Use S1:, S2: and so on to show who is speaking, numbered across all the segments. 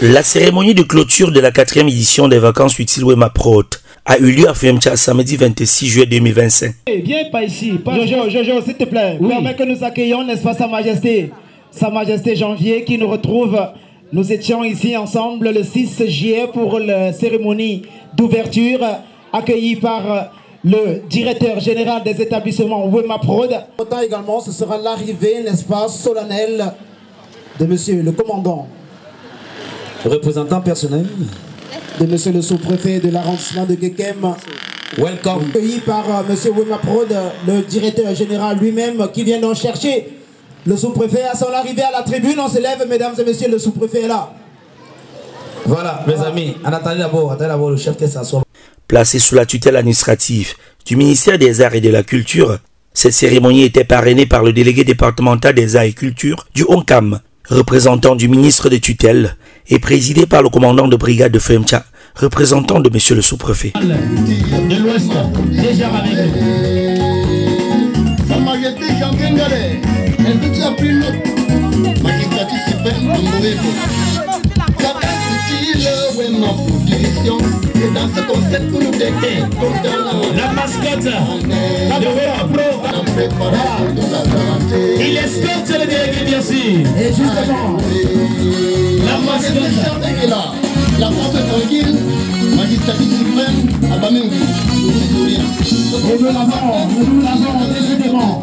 S1: La cérémonie de clôture de la 4e édition des vacances utiles Wema Prod a eu lieu à Fuyemcha samedi 26 juillet 2025.
S2: Viens pas ici. Jojo, s'il te plaît. Oui. Permets que nous accueillions, n'est-ce pas, Sa Majesté Janvier qui nous retrouve. Nous étions ici ensemble le 6 juillet pour la cérémonie d'ouverture, accueillie par le directeur général des établissements Wema Prod. Autant également, ce sera l'arrivée, n'est-ce pas, solennelle de monsieur le commandant,
S3: représentant personnel
S2: de monsieur le sous-préfet de l'arrondissement de Kekem.
S3: Welcome.
S2: Accueilli par monsieur Wema Prod, le directeur général lui-même qui vient d'en chercher le sous-préfet. À son arrivée à la tribune, on se lève, mesdames et messieurs, le sous-préfet est là.
S3: Voilà, mes amis, on attendait d'abord le chef qui s'assoit.
S1: Placé sous la tutelle administrative du ministère des Arts et de la Culture, cette cérémonie était parrainée par le délégué départemental des Arts et Culture du ONCAM, représentant du ministre de tutelle, et présidée par le commandant de brigade de Fuyemcha, représentant de monsieur le sous-préfet.
S4: De l'Ouest, déjà avec nous. Sa Majesté Janvier Ngale, elle vous a pris notre magistrature suprême de Moébo. Ça va utile, Wema Production, et dans ce concept que nous détenons, la mascotte, la Wema Pro, il escorte le délégué, bien sûr.
S2: Et justement,
S4: la mascotte est là. La force tranquille, magistrature suprême, à Bamengi.
S2: nous l'avons, décidément.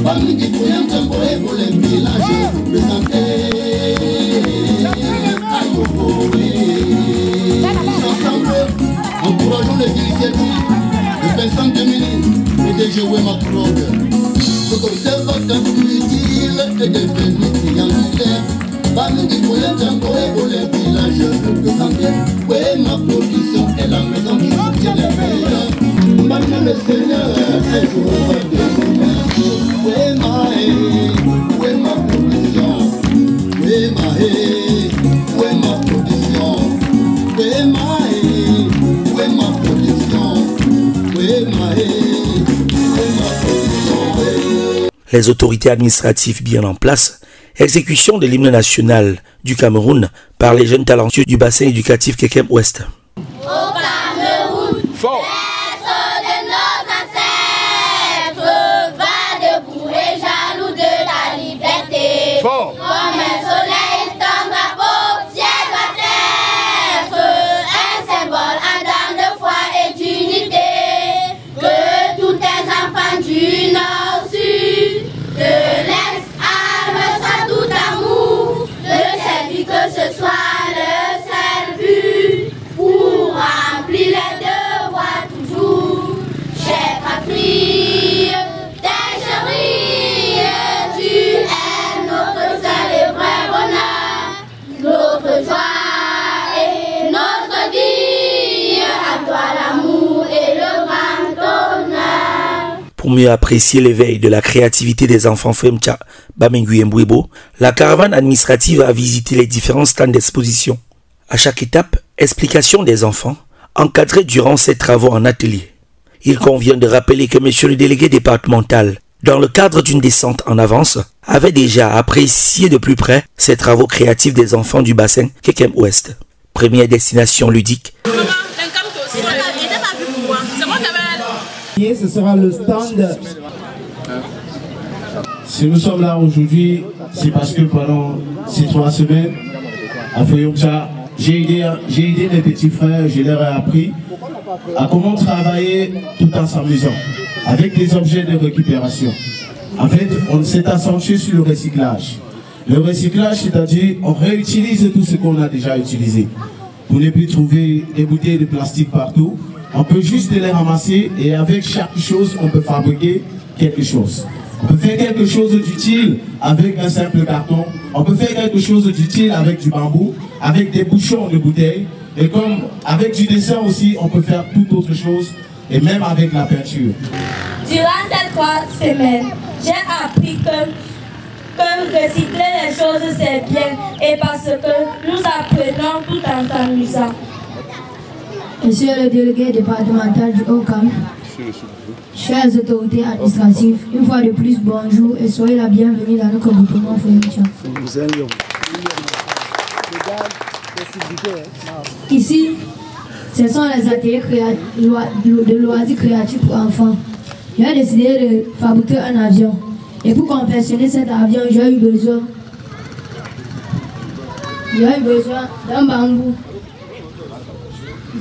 S4: Bamengi pour un temporaire pour les villages présentés. Ensemble, encourageons les initiatives de Vincent Demini et de Wema Prod. Ce conservateur utile et devenu triangulaire. Bamengi pour un temporaire pour les villages représentés. Wema Production est la maison qui soutient les meilleurs. Maintenant le Seigneur est jour de Wema Production. Wema Production. Wema Production.
S1: Les autorités administratives bien en place, exécution de l'hymne national du Cameroun par les jeunes talentueux du bassin éducatif Kekem Ouest.
S5: Au Cameroun,
S1: fort.
S5: de nos ancêtres, va debout et jaloux de la liberté.
S1: Fort.
S5: Comme un soleil, ton drapeau, ciel doit être un symbole ardent de foi et d'unité. Que tous tes enfants du Nord-Sud, de l'Est, soit tout amour, le seul que ce soit le seul but pour remplir les devoirs toujours. Chère patrie, tes chéris, tu es notre seul et vrai bonheur, notre joie et notre vie. À toi l'amour et le grand honneur.
S1: Pour mieux apprécier l'éveil de la créativité des enfants Fuyemcha, Bamengi et Mbouébo, la caravane administrative a visité les différents stands d'exposition. À chaque étape, explication des enfants, encadrés durant ces travaux en atelier. Il convient de rappeler que monsieur le délégué départemental, dans le cadre d'une descente en avance, avait déjà apprécié de plus près ces travaux créatifs des enfants du bassin Kekem Ouest. Première destination ludique.
S2: Ce sera le stand.
S6: Si nous sommes là aujourd'hui, c'est parce que pendant ces 3 semaines, à Fuyemcha, j'ai aidé mes petits frères, je leur ai appris à comment travailler tout en s'amusant, avec des objets de récupération. En fait, on s'est accentué sur le recyclage. Le recyclage, c'est-à-dire, on réutilise tout ce qu'on a déjà utilisé. Pour ne plus trouver des bouteilles de plastique partout, on peut juste les ramasser et avec chaque chose, on peut fabriquer quelque chose. On peut faire quelque chose d'utile avec un simple carton. On peut faire quelque chose d'utile avec du bambou, avec des bouchons de bouteilles. Et comme avec du dessin aussi, on peut faire toute autre chose, et même avec la peinture.
S7: Durant ces 3 semaines, j'ai appris que recycler les choses c'est bien et parce que nous apprenons tout en s'amusant.
S8: Monsieur le délégué départemental du OCAM, chères autorités administratives, une fois de plus, bonjour et soyez la bienvenue dans notre groupement Fuyemcha. Ici, ce sont les ateliers de loisirs créatifs pour enfants. J'ai décidé de fabriquer un avion. Et pour confectionner cet avion, j'ai eu besoin d'un bambou.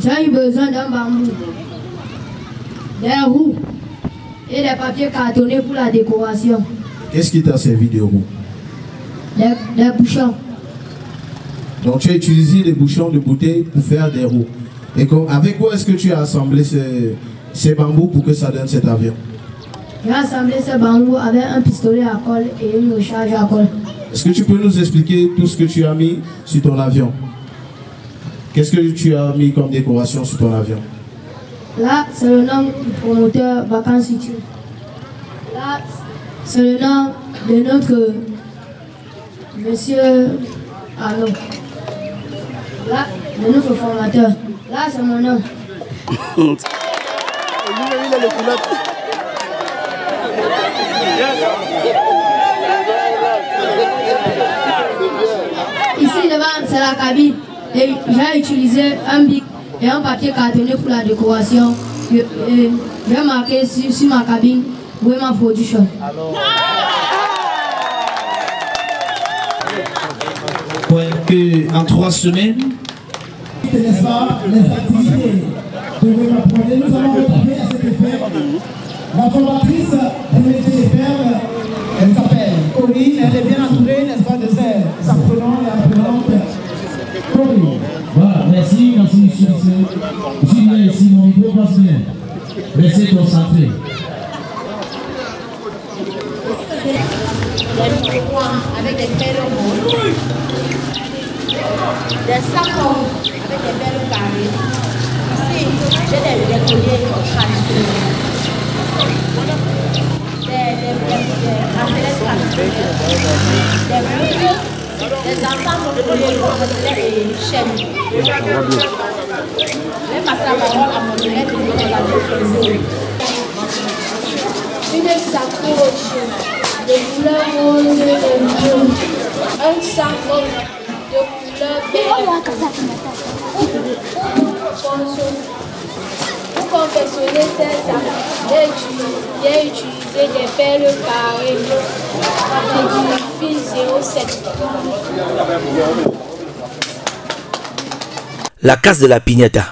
S8: J'ai eu besoin d'un bambou, des roues et des papiers cartonnés pour la décoration.
S6: Qu'est-ce qui t'a servi de roues?
S8: Des bouchons.
S6: Donc tu as utilisé les bouchons de bouteilles pour faire des roues. Et avec quoi est-ce que tu as assemblé ces bambous pour que ça donne cet avion?
S8: J'ai assemblé ces bambous avec un pistolet à colle et une recharge à colle.
S6: Est-ce que tu peux nous expliquer tout ce que tu as mis sur ton avion? Qu'est-ce que tu as mis comme décoration sur ton avion?
S8: Là, c'est le nom du promoteur Vacances Future. Là, c'est le nom de notre monsieur Arnaud. Là, de notre formateur. Là, c'est mon nom. Ici devant, c'est la cabine. Et j'ai utilisé un bic et un papier cartonné pour la décoration. J'ai marqué sur ma cabine Wema Production.
S3: En 3 semaines,
S2: n'est-ce pas, les activités de Wema Production. Nous allons retrouver à cet effet la formatrice de métier des fermes. Elle s'appelle Corinne, elle est bien entourée, n'est-ce pas, de ses apprenants et apprenantes. Corinne.
S9: Voilà, merci, monsieur. Je suis là ici, mon micro passe bien. Restez concentrés.
S5: Des micro-points avec des belles rondes, des sacs avec des belles carrés. Ici, j'ai des colliers traditionnels, des bracelets traditionnels, des boucles. Les enfants vont collier le bracelet et chaîne. Je vais passer la parole à mon élève et nous allons faire une sacoche de couleur rose et bleue, un sac de couleur verte. Pour confectionner ces sacs, j'ai utilisé des perles carrées et du fil 07.
S1: La case de la piñata,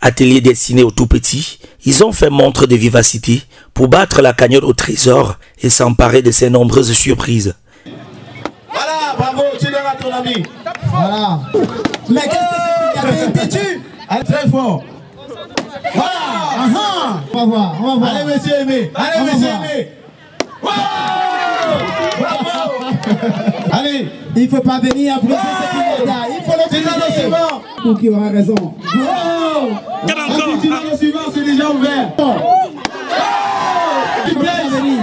S1: atelier destiné aux tout petits, ils ont fait montre de vivacité pour battre la cagnotte au trésor et s'emparer de ces nombreuses surprises.
S6: Voilà, bravo, tu donnes à ton ami.
S2: Voilà. Mais qu'est-ce que c'est qu'il y avait?
S6: Allez, très fort. Voilà.
S2: On va voir.
S6: Allez, monsieur Aimé. Wow. Bravo. Allez.
S2: Il ne faut pas venir briser ce piñata. Il faut le briser. Pour qui aura raison.
S6: Wow. Le suivant, c'est déjà ouvert. Tu peux venir.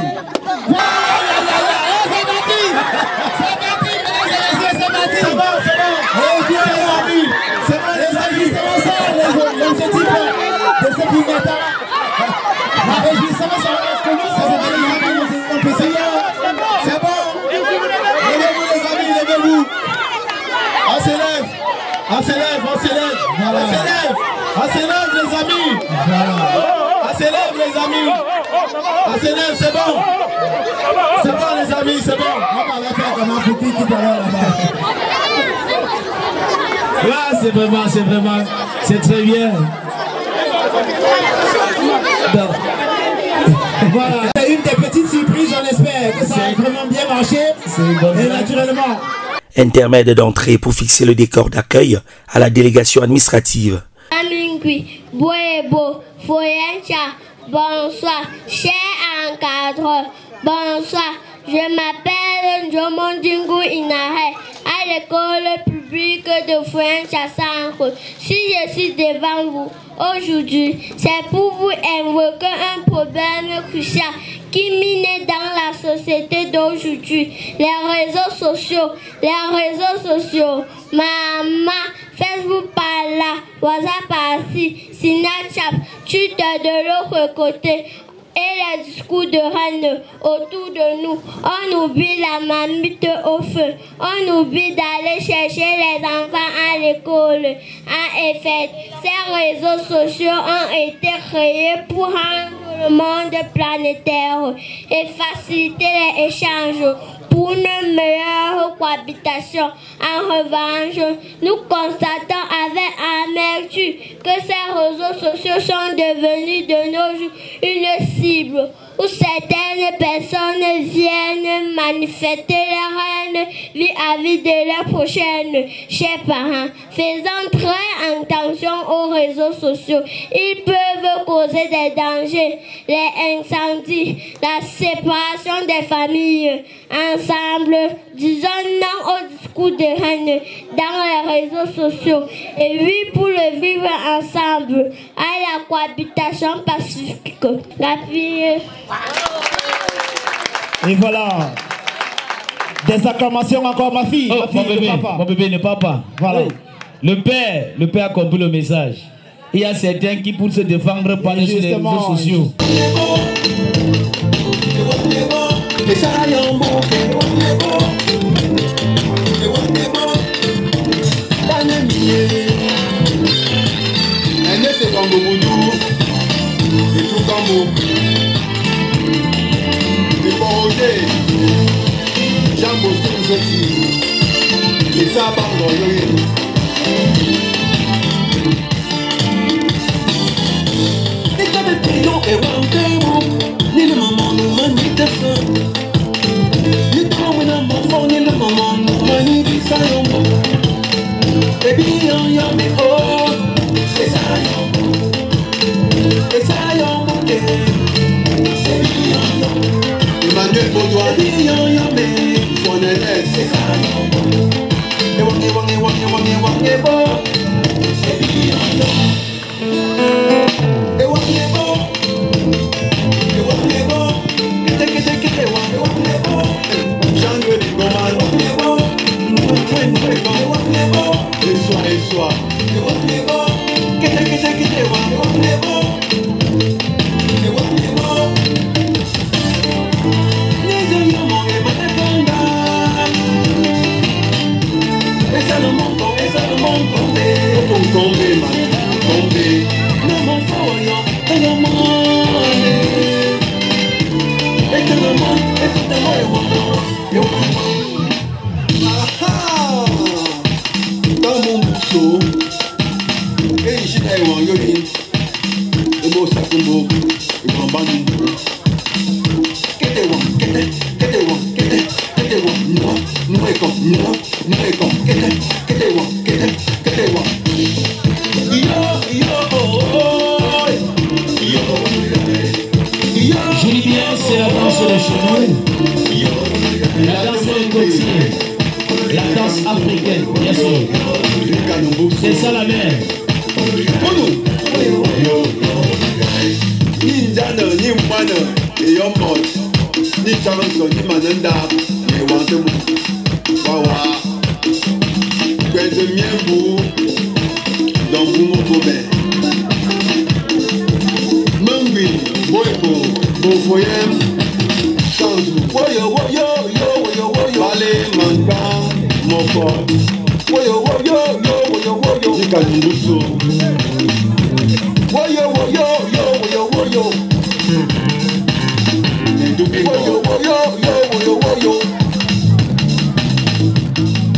S2: C'est bon. Levez-vous les amis, levez-vous.
S6: On s'élève. On s'élève les amis. On s'élève les amis. On s'élève, c'est bon. C'est bon les amis, c'est bon.
S2: On va faire comme un petit tout à l'heure là-bas.
S3: là c'est très bien.
S2: Voilà, c'est une des petites surprises, j'en espère que ça a vraiment bien marché. Et naturellement.
S1: Intermède d'entrée pour fixer le décor d'accueil à la délégation administrative.
S7: Bonsoir, chers encadreurs, bonsoir. Je m'appelle Njomondingu Inahe à l'école publique de Foyen-Chassanko. Si je suis devant vous aujourd'hui, c'est pour vous invoquer un problème crucial qui mine dans la société d'aujourd'hui. Les réseaux sociaux, maman, Facebook par là, WhatsApp par-ci, Snapchat, Twitter de l'autre côté. et les discours de reine autour de nous. On oublie la marmite au feu. On oublie d'aller chercher les enfants à l'école. En effet, ces réseaux sociaux ont été créés pour rendre le monde planétaire et faciliter les échanges pour une meilleure cohabitation. En revanche, nous constatons avec amertume que ces réseaux sociaux sont devenus de nos jours une cible où certaines personnes viennent manifester leur haine vis-à-vis de leurs prochaines chers parents. Faisant très attention aux réseaux sociaux, ils peuvent causer des dangers, les incendies, la séparation des familles. Ensemble, disons non au discours de haine dans les réseaux sociaux et oui pour le vivre ensemble à la cohabitation pacifique. La fille.
S2: Et voilà. Des acclamations encore, ma fille.
S10: Oh,
S2: ma fille,
S10: mon bébé, ne parle pas.
S2: Voilà.
S10: Oui. Le père a compris le message. Il y a certains qui, pour se défendre, parlent sur les réseaux sociaux.
S4: Jean Bosco Mousseti, et ça pardon, ni le moment nous manie de feu, ni trop mon enfant, ni le moment nous manie de ça yombo, et bien y'a mais oh, et ça yombo, et ça yombo, et bien yombo. Emmanuel Baudouin, son élève, c'est ça.
S10: C'est ça la mère.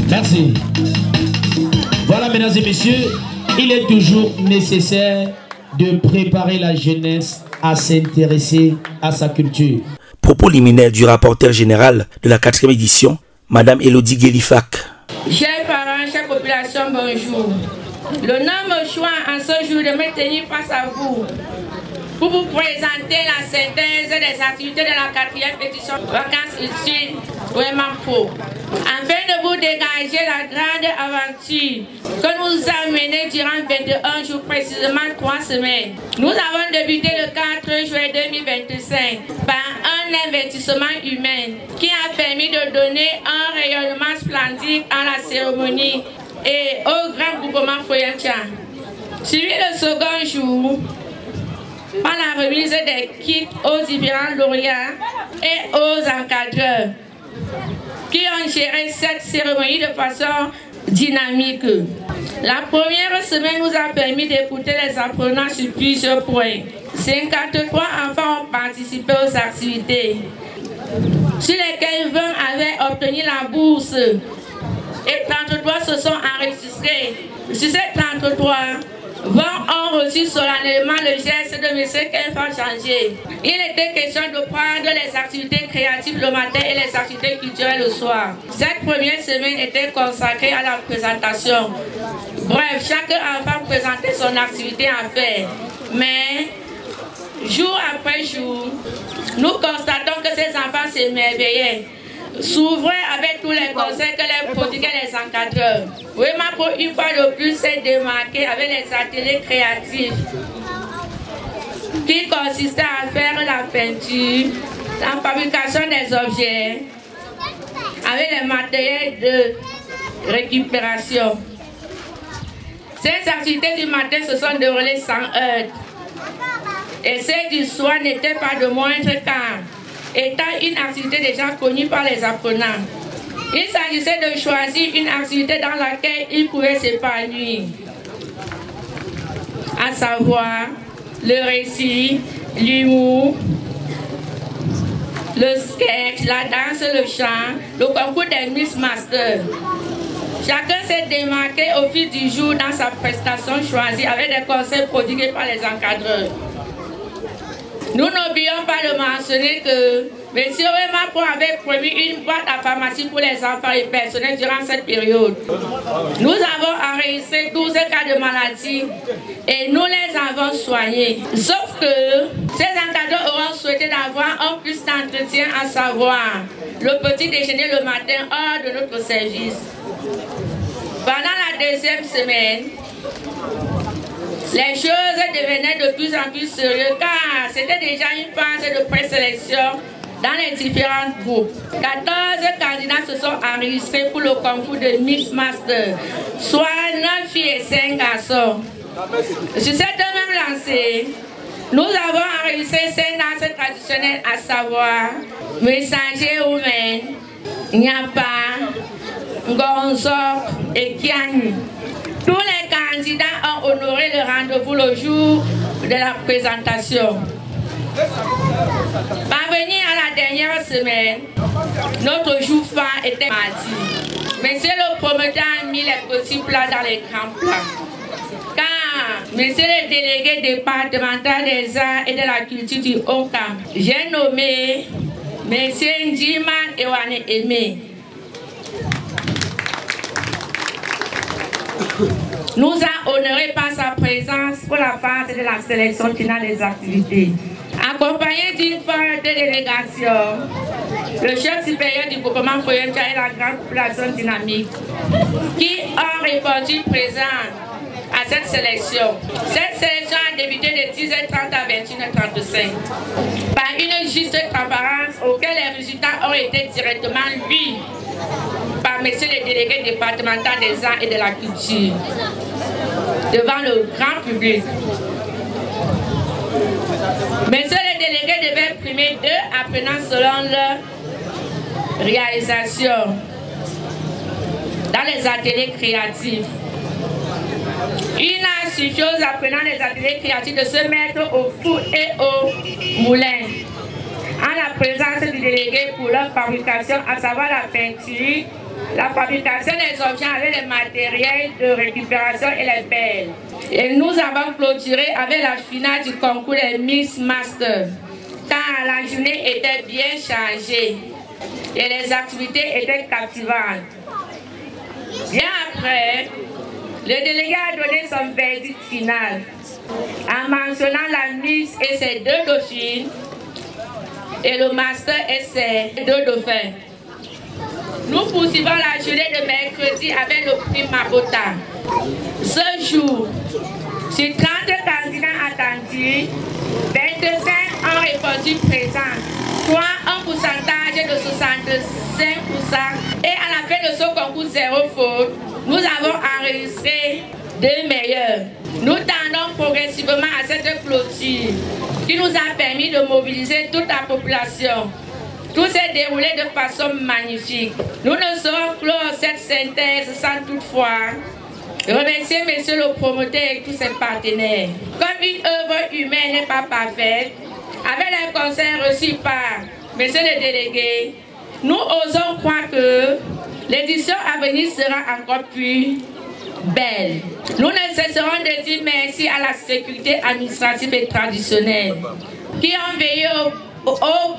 S10: Merci. Voilà, mesdames et messieurs, il est toujours nécessaire de préparer la jeunesse à s'intéresser à sa culture.
S1: Propos liminaires du rapporteur général de la 4e édition, Madame Elodie Guélifak.
S11: Chers parents, chère population, bonjour. L'honneur me choisit en ce jour de me tenir face à vous pour vous présenter la synthèse des activités de la 4e édition Vacances ici, vraiment pour. Afin de vous dégager la grande aventure que nous a menée durant 21 jours, précisément 3 semaines. Nous avons débuté le 4 juillet 2025 par un investissement humain qui a permis de donner un rayonnement splendide à la cérémonie et au grand groupement Foyentia. Suivi le second jour, par la remise des kits aux différents lauréats et aux encadreurs qui ont géré cette cérémonie de façon dynamique. La première semaine nous a permis d'écouter les apprenants sur plusieurs points. 53 enfants ont participé aux activités, sur lesquels 20 avaient obtenu la bourse et 33 se sont enregistrés. Sur ces 33, 20 ont reçu solennellement le geste de M. Kelfa Changer. Il était question de prendre les activités créatives le matin et les activités culturelles le soir. Cette première semaine était consacrée à la présentation. Bref, chaque enfant présentait son activité à faire. Mais, jour après jour, nous constatons que ces enfants s'émerveillaient, s'ouvraient avec tous les conseils que les prodiguaient les encadreurs. Vraiment, pour une fois de plus, s'est démarqué avec les ateliers créatifs qui consistaient à faire la peinture, la fabrication des objets, avec les matériels de récupération. Ces activités du matin se sont déroulées sans heurts. Et celles du soir n'étaient pas de moindre car, étant une activité déjà connue par les apprenants. Il s'agissait de choisir une activité dans laquelle ils pouvaient s'épanouir, à savoir le récit, l'humour, le sketch, la danse, le chant, le concours des Miss Masters. Chacun s'est démarqué au fil du jour dans sa prestation choisie avec des conseils prodigués par les encadreurs. Nous n'oublions pas de mentionner que M. Wemapo avait promis une boîte à pharmacie pour les enfants et personnels durant cette période. Nous avons enregistré 12 cas de maladie et nous les avons soignés. Sauf que ces encadreurs auront souhaité d'avoir un plus d'entretien, à savoir le petit déjeuner le matin hors de notre service. Pendant la deuxième semaine, les choses devenaient de plus en plus sérieuses car c'était déjà une phase de présélection dans les différents groupes. 14 candidats se sont enregistrés pour le concours de Miss Master, soit 9 filles et 5 garçons. Sur cette même lancée, nous avons enregistré 5 danses traditionnelles, à savoir Messager Oumen, Nyapa, Gonzok et Kiani. Tous les candidats ont honoré le rendez-vous le jour de la présentation. Parvenu à la dernière semaine, notre jour phare était mardi. Monsieur le promoteur a mis les petits plats dans les grands plats. Car monsieur le délégué départemental des arts et de la culture du Haut-Camp, j'ai nommé monsieur Ndjiman Ewane Aimé, nous a honoré par sa présence pour la phase de la sélection finale des activités. Accompagné d'une forte délégation, le chef supérieur du groupement Foyemcha et la grande population dynamique qui ont répondu présent à cette sélection. Cette sélection a débuté de 10h30 à 21h35 par une juste transparence auquel les résultats ont été directement lus par monsieur le délégué départemental des arts et de la culture devant le grand public. Monsieur le délégué devait primer 2 apprenants selon leur réalisation dans les ateliers créatifs. Il a suffi aux apprenants des ateliers créatifs de se mettre au four et au moulin en la présence du délégué pour leur fabrication, à savoir la peinture, la fabrication des objets avec les matériels de récupération et les pelles. Et nous avons clôturé avec la finale du concours des Miss Master, car la journée était bien chargée et les activités étaient captivantes. Bien après, le délégué a donné son verdict final en mentionnant la Miss et ses 2 dauphines et le Master et ses 2 dauphins. Nous poursuivons la journée de mercredi avec le prix Mabota. Ce jour, sur 30 candidats attendus, 25 ont répondu présent, soit un pourcentage de 65%. Et à la fin de ce concours 0 faute, nous avons enregistré 2 meilleurs. Nous tendons progressivement à cette clôture qui nous a permis de mobiliser toute la population. Tout s'est déroulé de façon magnifique. Nous ne saurons clore cette synthèse sans toutefois remercier monsieur le promoteur et tous ses partenaires. Comme une œuvre humaine n'est pas parfaite, avec les conseils reçus par monsieur le délégué, nous osons croire que l'édition à venir sera encore plus belle. Nous ne cesserons de dire merci à la sécurité administrative et traditionnelle qui ont veillé au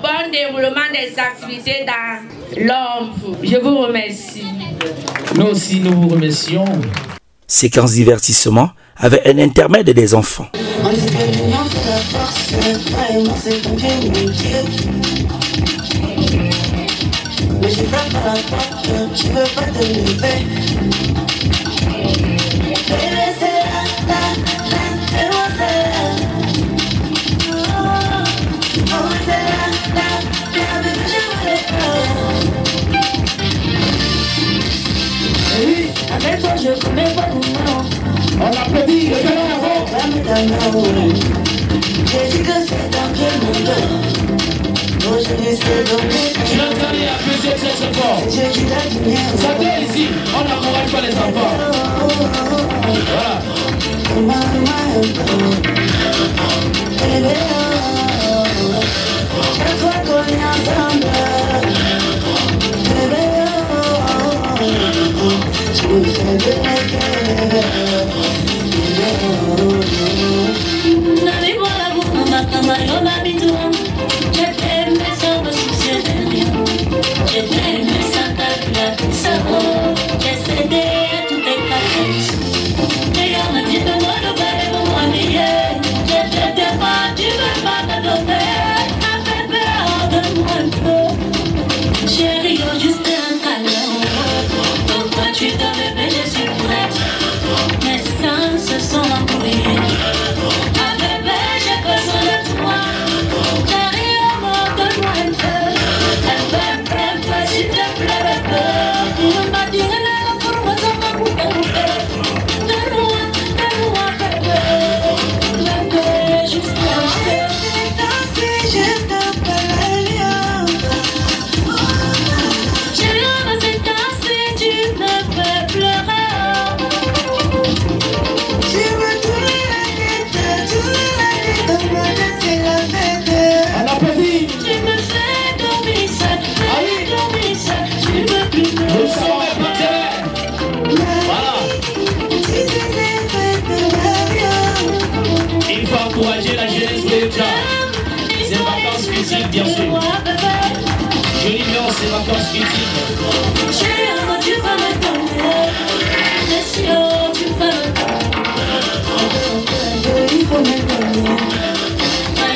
S11: bon déroulement des activités dans l'ombre. Je vous remercie.
S10: Nous aussi, nous vous remercions.
S1: Séquence divertissement avec un intermède des enfants.
S12: Mais je frappe à la porte, je veux pas te lever. Bébé c'est là, et moi c'est là. Oh c'est là, bébé je voulais pas. Et oui, avec toi je connais pas de nom. On applaudit, le talent avant. J'ai dit que c'est un pied mon cœur.
S10: Tu l'as entendu appuyer très fort. Ça vient ici, on n'encourage pas les enfants. Voilà.
S12: Chérie, juste un câlin. Pourquoi tu te réveilles, je suis prête. Mes sens se sont embrouillés. Ah bébé, j'ai besoin de toi. Chérie, amour, donne-moi un peu. Un peu, s'il te plaît, bébé. Ne m'a dit rien pour moi, ça m'a coupé. Donne-moi, bébé. Bébé, juste un peu. Je t'appelle.
S10: Il faut encourager la jeunesse de ces vacances critiques, bien sûr. Je l'ignore, ces vacances critiques.
S12: Chérie, tu vas me donner. Monsieur, tu vas me donner. Il faut me donner.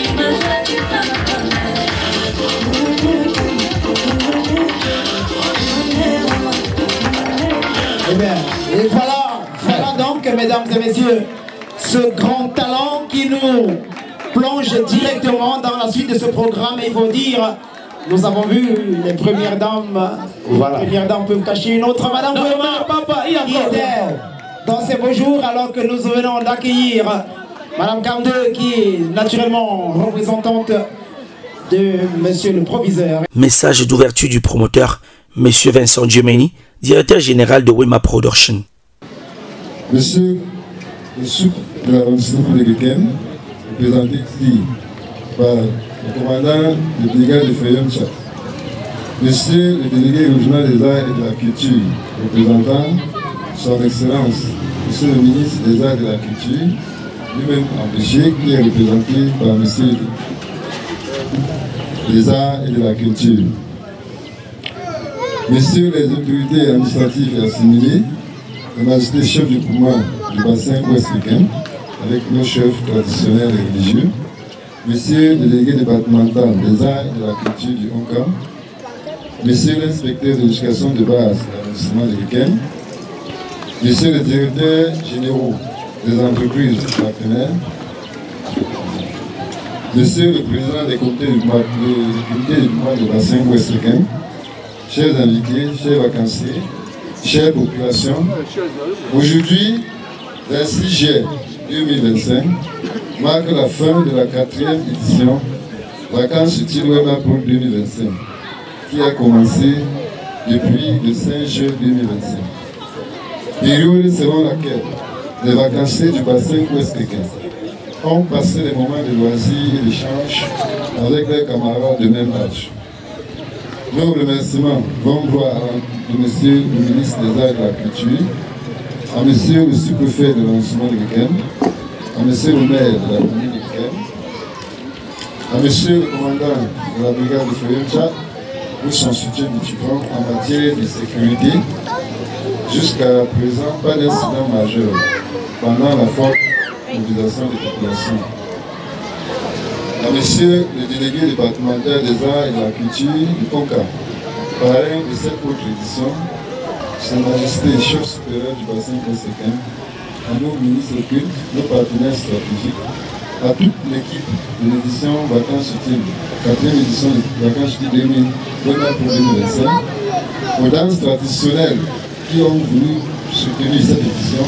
S12: Il me fait, tu vas me donner.
S2: Eh bien, et voilà donc, mesdames et messieurs, ce grand talent qui nous plonge directement dans la suite de ce programme. Et il faut dire, nous avons vu les premières dames. Voilà. Les premières dames peuvent cacher une autre, Madame Wema, qui était dans ces beaux jours, alors que nous venons d'accueillir Madame Kamde, qui est naturellement représentante de Monsieur le Proviseur.
S1: Message d'ouverture du promoteur, Monsieur Vincent Djemeni, directeur général de Wema Production.
S13: Monsieur le sous de l'arrondissement républicain, représenté ici par le commandant de brigade de Fayum Tchad. Monsieur le délégué régional des arts et de la culture, représentant son excellence, Monsieur le ministre des arts et de la culture, lui-même empêché, qui est représenté par Monsieur des arts et de la culture. Messieurs les autorités administratives et assimilées, la majesté chef du commandement du bassin ouest-africain, avec nos chefs traditionnels et religieux, Monsieur le délégué départemental des arts et de la culture du Hong-Kong, Monsieur l'inspecteur de l'éducation de base de l'arrondissement de Riken, Monsieur les directeurs généraux des entreprises partenaires, Monsieur le président des comités du mouvement de bassin ouest-africain, chers invités, chers vacanciers, chère population, aujourd'hui, le 6 juillet 2025 marque la fin de la 4e édition Vacances utiles Wema pour 2025 qui a commencé depuis le 5 juin 2025. Période selon laquelle les vacanciers du bassin ouest-pékin ont passé des moments de loisirs et d'échange avec leurs camarades de même âge. Nos remerciements vont droit à Monsieur le ministre des Arts et de la Culture, à Monsieur le sous-préfet de l'arrondissement de Guéken, à Monsieur le maire de la commune de Guéken, à Monsieur le commandant de la brigade de Foyemcha pour son soutien multiforme en matière de sécurité. Jusqu'à présent, pas d'incident majeur pendant la forte mobilisation des populations. À Monsieur le délégué départemental des Arts et de la Culture du Conca, parrain de cette autre édition, Sa Majesté chef supérieur du bassin conséquent, à nos ministres cultes, nos partenaires stratégiques, à toute l'équipe de l'édition Vacances utiles, 4e édition de Vacances utiles 2025, aux danses traditionnelles qui ont voulu soutenir cette édition,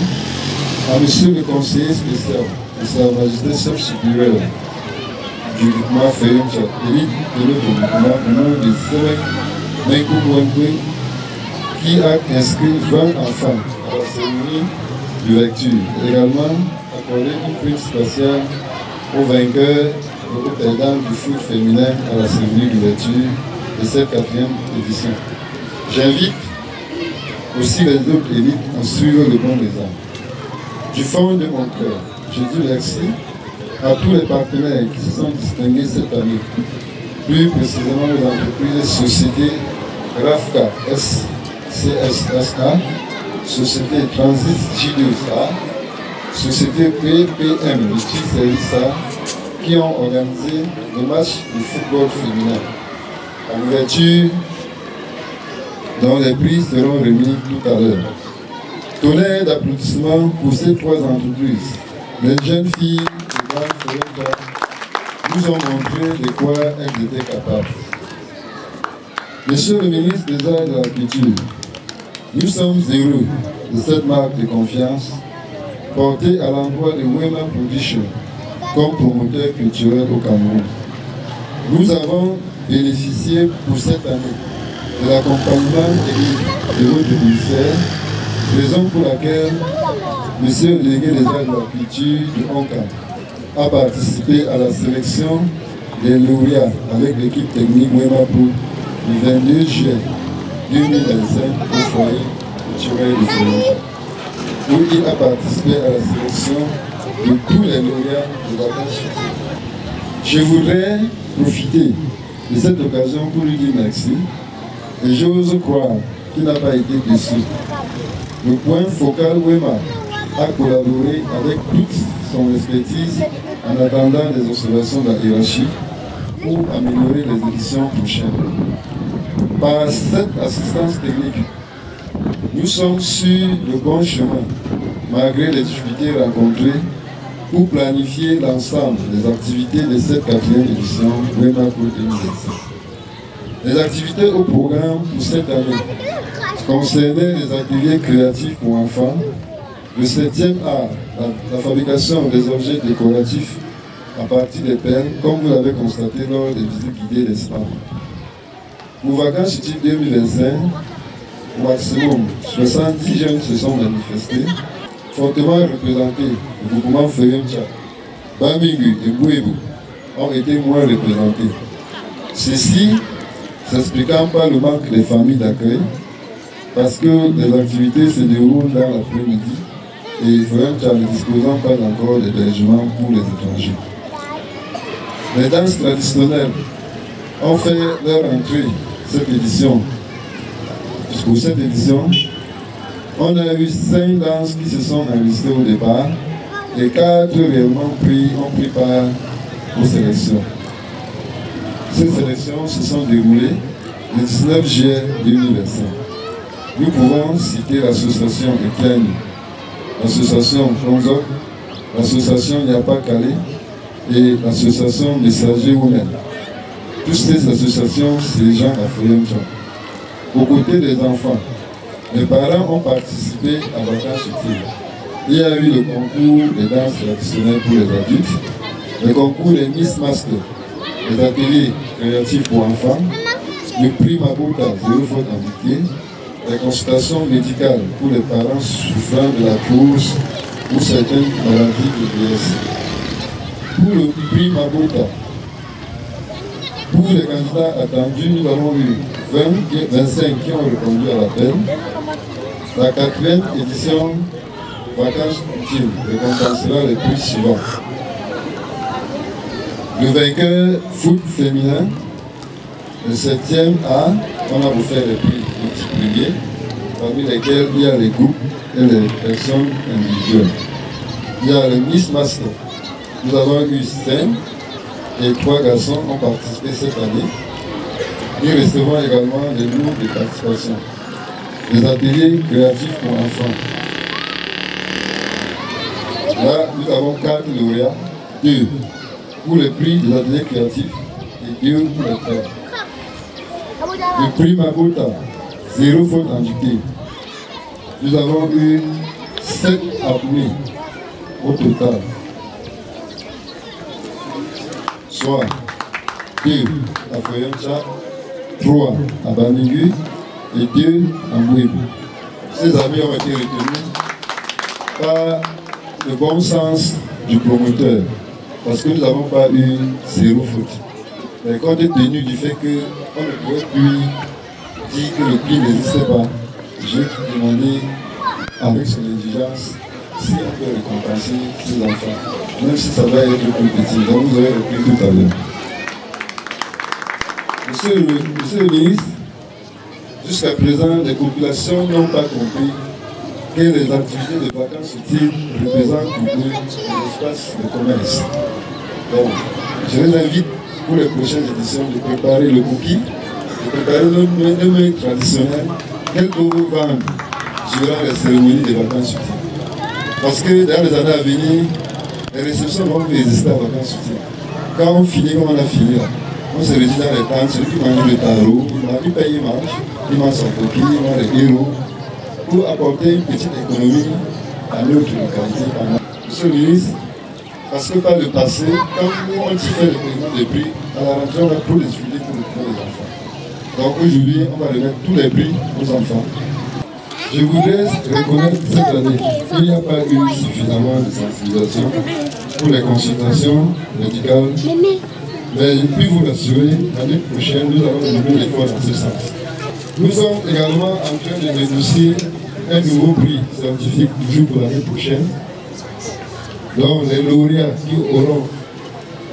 S13: à Monsieur le conseiller spécial de Sa Majesté chef supérieur du groupement Foyemcha, élite de notre groupement, au nom de Sélèque Mekou qui a inscrit 20 enfants à la cérémonie de lecture. Également, accordé une prime spéciale aux vainqueurs et aux perdants du foot féminin à la cérémonie de lecture de cette 4e édition. J'invite aussi les autres élites à suivre le bon exemple. Du fond de mon cœur, je dis merci à tous les partenaires qui se sont distingués cette année, plus précisément les entreprises sociétés RAFCA SCSSA, Société Transit J2A, Société PPM Service qui ont organisé le match de football féminin. À l'ouverture, dont les prix seront remis tout à l'heure. Tonnerre d'applaudissements pour ces 3 entreprises. Les jeunes filles de Grand Foyemcha nous ont montré de quoi elles étaient capables. Monsieur le ministre des Arts et de la Culture, nous sommes heureux de cette marque de confiance portée à l'endroit de Wema Production comme promoteur culturel au Cameroun. Nous avons bénéficié pour cette année de l'accompagnement de votre ministère, raison pour laquelle Monsieur le délégué des Arts et de la Culture du Onka a participé à la sélection des lauréats avec l'équipe technique Wema Pro le 22 juillet 2025 au foyer culturel de Foyemcha, où il a participé à la sélection de tous les lauréats de Vacances utiles. Je voudrais profiter de cette occasion pour lui dire merci et j'ose croire qu'il n'a pas été déçu. Le point focal Wema a collaboré avec toute son expertise en attendant des observations de la hiérarchie pour améliorer les éditions prochaines. Par cette assistance technique, nous sommes sur le bon chemin, malgré les difficultés rencontrées, pour planifier l'ensemble des activités de cette 4e édition Wema Pro 2025. Les activités au programme pour cette année concernaient les ateliers créatifs pour enfants, le 7e art, la fabrication des objets décoratifs à partir des perles, comme vous l'avez constaté lors des visites guidées des spas. Pour Vacances utiles 2025, au maximum 70 jeunes se sont manifestés, fortement représentés. Le groupement Foyemcha, Bamingu et Bouébou ont été moins représentés. Ceci s'expliquant par le manque des familles d'accueil, parce que les activités se déroulent dans l'après-midi et Foyemcha ne disposant pas encore d'hébergement pour les étrangers. Les danses traditionnelles ont fait leur entrée cette édition. Pour cette édition, on a eu 5 danses qui se sont enregistrées au départ et 4 réellement ont pris part aux sélections. Ces sélections se sont déroulées le 19 juillet 2025. Nous pouvons citer l'association Etienne, l'association Konzok, l'association Yapa Calais et l'association Messager Women. Toutes ces associations siégeant à Foyemcha. Aux côtés des enfants, les parents ont participé à Vacances utiles. Il y a eu le concours des danses traditionnelles pour les adultes, le concours des Miss Master, les ateliers créatifs pour enfants, le prix Mabota, 0 faute indiqué, les consultations médicales pour les parents souffrant de la course ou certaines maladies de vieillesse. Pour le prix Mabota, pour les candidats attendus, nous avons eu 25 qui ont répondu à l'appel. La 4e édition Vacances Ultimes récompensera les prix suivants. Le vainqueur foot féminin, le 7e A, on a offert les prix multipliés, parmi lesquels il y a les groupes et les personnes individuelles. Il y a le Miss Master. Nous avons eu 5 et 3 garçons ont participé cette année. Nous recevons également des lots de participation. Les ateliers créatifs pour enfants. Là, nous avons 4 lauréats, 2 pour le prix des ateliers créatifs et 2 pour les frères. Le prix Mabota, 0 faute indiquée. Nous avons eu 7 abonnés au total. Soit 2 à Foyamcha, 3 à Bamingu et 2 à Mouébou. Ces amis ont été retenus par le bon sens du promoteur, parce que nous n'avons pas eu 0 faute. Mais compte tenu du fait qu'on ne pouvait plus dire que le prix n'existait pas, j'ai demandé avec son exigence si on peut récompenser ces enfants, même si ça va être plus petit. Donc vous avez repris tout à l'heure. Monsieur le ministre, jusqu'à présent, les populations n'ont pas compris que les activités de vacances utiles représentent pour eux l'espace de commerce. Donc, je les invite pour les prochaines éditions de préparer le cookie, de préparer le mets traditionnel, qu'elles peuvent vendre durant les cérémonies de vacances utiles. Parce que dans les années à venir, les réceptions vont résister à vacances utiles. Quand on finit comme on a fini là, on se réunit dans les tentes, celui qui mange le tarot, il paye, il mange son cookie, il mange les héros, pour apporter une petite économie à notre localité. Monsieur le ministre, parce que par le passé, quand on fait le paiement des prix, à la rentrée, on a trop défilé pour les enfants. Donc aujourd'hui, on va remettre tous les prix aux enfants. Je voudrais reconnaître cette année qu'il n'y a pas eu suffisamment de sensibilisation pour les consultations médicales. Mais je puis vous rassurer, l'année prochaine, nous allons mener l'effort dans ce sens. Nous sommes également en train de négocier un nouveau prix scientifique toujours pour l'année prochaine. Donc les lauréats qui auront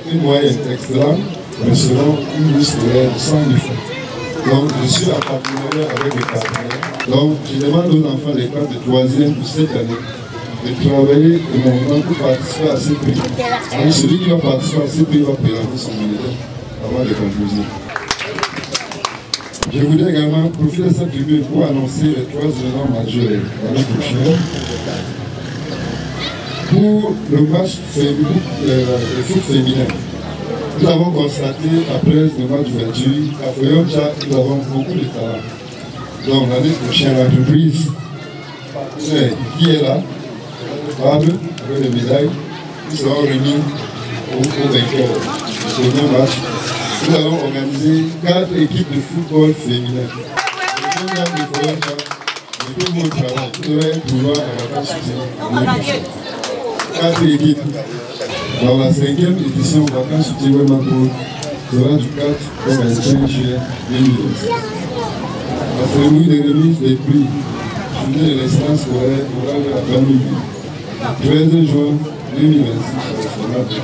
S13: une moyenne excellente recevront une bourse scolaire de 100 000 francs. Donc je suis en partenariat avec les partenaires. Donc je demande aux enfants des classes de 3e pour cette année de travailler énormément pour participer à ces prix. Et celui qui va participer à ces prix va présenter son bulletin avant de composer. Je voudrais également profiter de cette tribune pour annoncer les 3 événements majeurs l'année prochaine. Pour le match le foot féminin, nous avons constaté, après le match d'ouverture, à Foyamcha, nous avons beaucoup de talent. Donc l'année prochaine, l'entreprise qui est là, avec les médailles, nous serons remis au vainqueur du second match. Nous allons organiser 4 équipes de football féminin. Le programme de Foyamcha, de tout mon travail, vous aurez un pouvoir à la vacances. 4 équipes. Dans la 5e édition Vacances Utiles Wemako sera du 4 au 25 juillet 2026. La cérémonie de remise des prix, journée de l'excellence scolaire, aura lieu à Bamingu, 13 juin 2026 à la de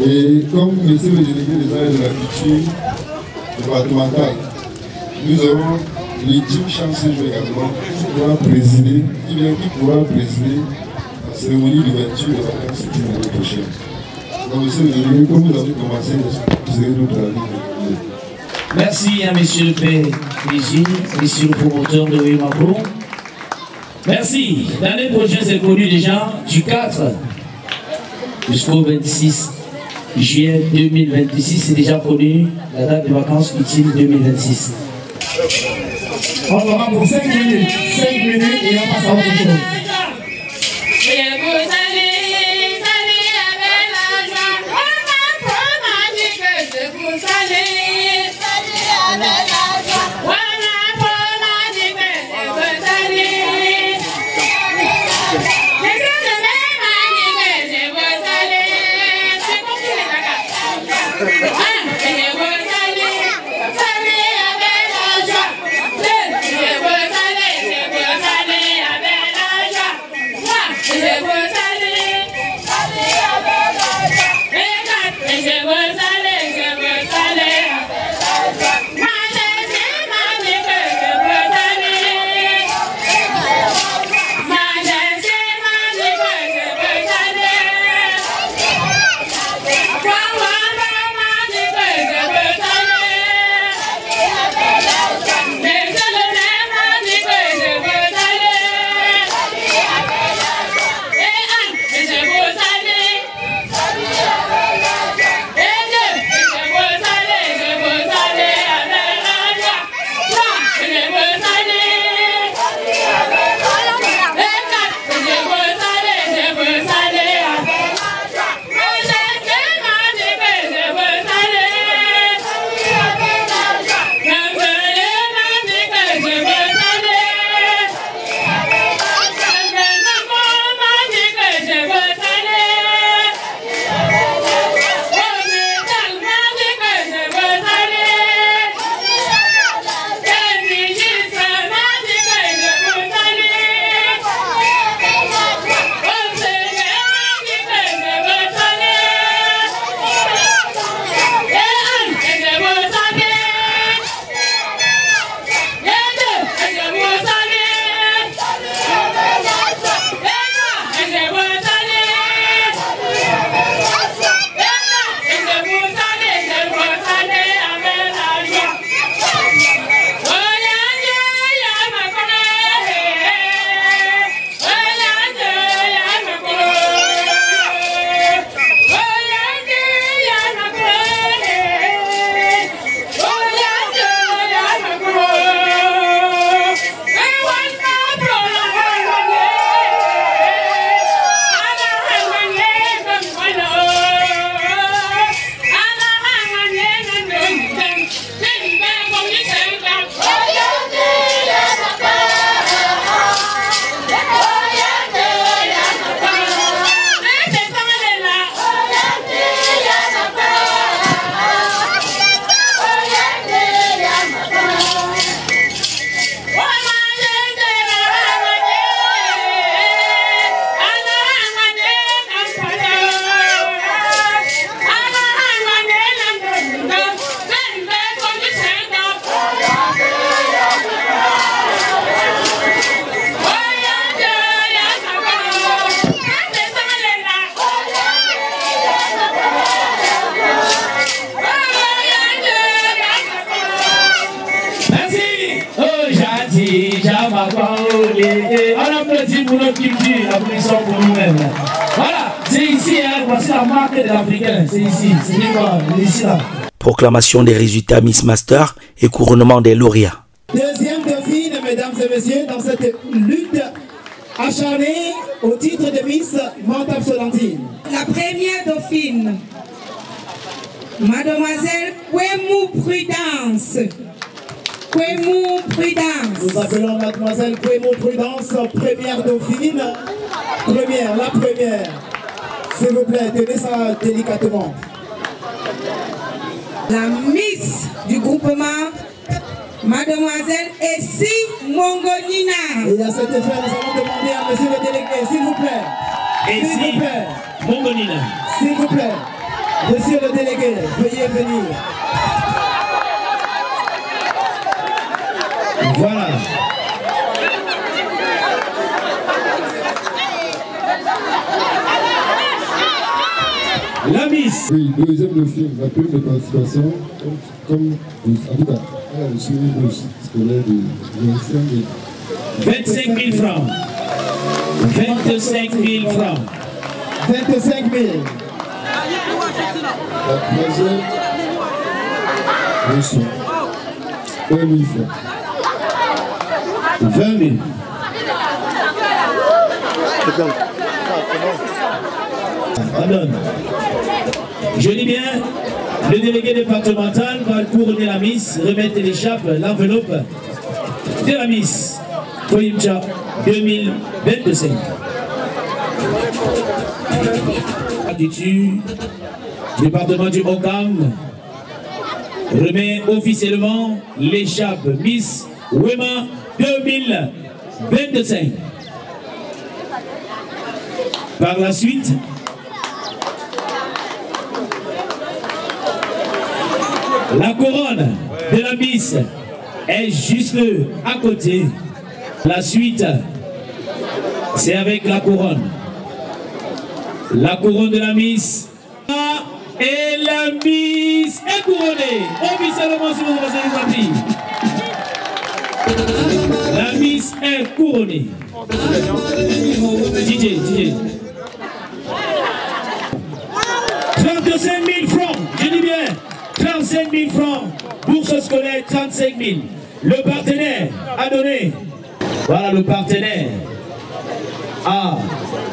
S13: Et comme monsieur le délégué des arts et de la culture départementale, nous aurons l'ultime chance de jouer également qui pourra présider la cérémonie d'ouverture de vacances utiles l'année prochaine. Donc monsieur le délégué, comme vous avez commencé, vous serez notre avis.
S10: Merci à monsieur le père Régine, monsieur le promoteur de Wemako. Merci. L'année prochaine, c'est connu déjà du 4 jusqu'au 26 juillet 2026. C'est déjà connu la date de vacances utiles 2026.
S2: On aura pour 5 minutes et on passe à autre chose.
S10: applaudissons pour nous-mêmes. Voilà, c'est ici, hein, voici la marque de l'Africain. C'est ici, c'est ici là.
S1: Proclamation des résultats Miss Master et couronnement des lauréats.
S2: Deuxième dauphine, mesdames et messieurs, dans cette lutte acharnée au titre de Miss Montape-Solentine.
S11: La première dauphine, Mademoiselle Kwemou Prudence. Kwemou Prudence.
S2: Nous appelons Mademoiselle Kwemou Prudence, première dauphine. La première. S'il vous plaît, tenez ça délicatement.
S11: La Miss du groupement, Mademoiselle Essie Mongonina.
S2: Et à cet effet, nous allons demander à monsieur le délégué, s'il vous plaît.
S10: Essie Mongonina.
S2: S'il vous plaît. Monsieur le délégué, veuillez venir.
S10: Voilà. La Miss.
S13: Oui, deuxième dauphine, la prime de participation, comme en tout cas, elle a reçu une bourse scolaire de
S10: 25 000 francs. 25 000 francs.
S2: 25 000.
S13: La troisième reçoit 20 000 francs.
S10: 20 000. Pardon. Je dis bien, le délégué départemental va couronner la Miss, remettre l'échappe, l'enveloppe de la Miss Foyimcha 2025. Du département du Okam remet officiellement l'échappe Miss Wema 2025. Par la suite, la couronne de la Miss est juste à côté. La suite, c'est avec la couronne. La couronne de la Miss. Et la Miss est couronnée. Officiellement, si vous avez compris. La Miss est couronnée. DJ. 35 000 francs, je dis bien. 35 000 francs. Bourse scolaire, 35 000. Le partenaire a donné. Voilà le partenaire a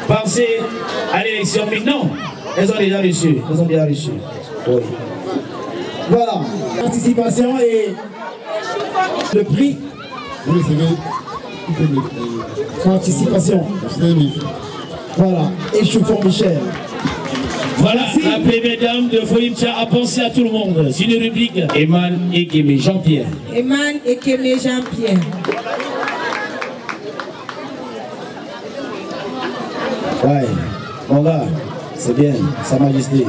S10: pensé à l'élection. Mais non, elles ont déjà reçu. Oui.
S2: Voilà, participation et le prix. Participation. Voilà, et Chouffon Michel.
S10: Voilà, la première dame de Foyimcha a pensé à tout le monde. C'est une rubrique. Eman Ekeme Jean-Pierre.
S11: Eman Ekeme Jean-Pierre.
S10: Ouais, mon gars, c'est bien, Sa Majesté.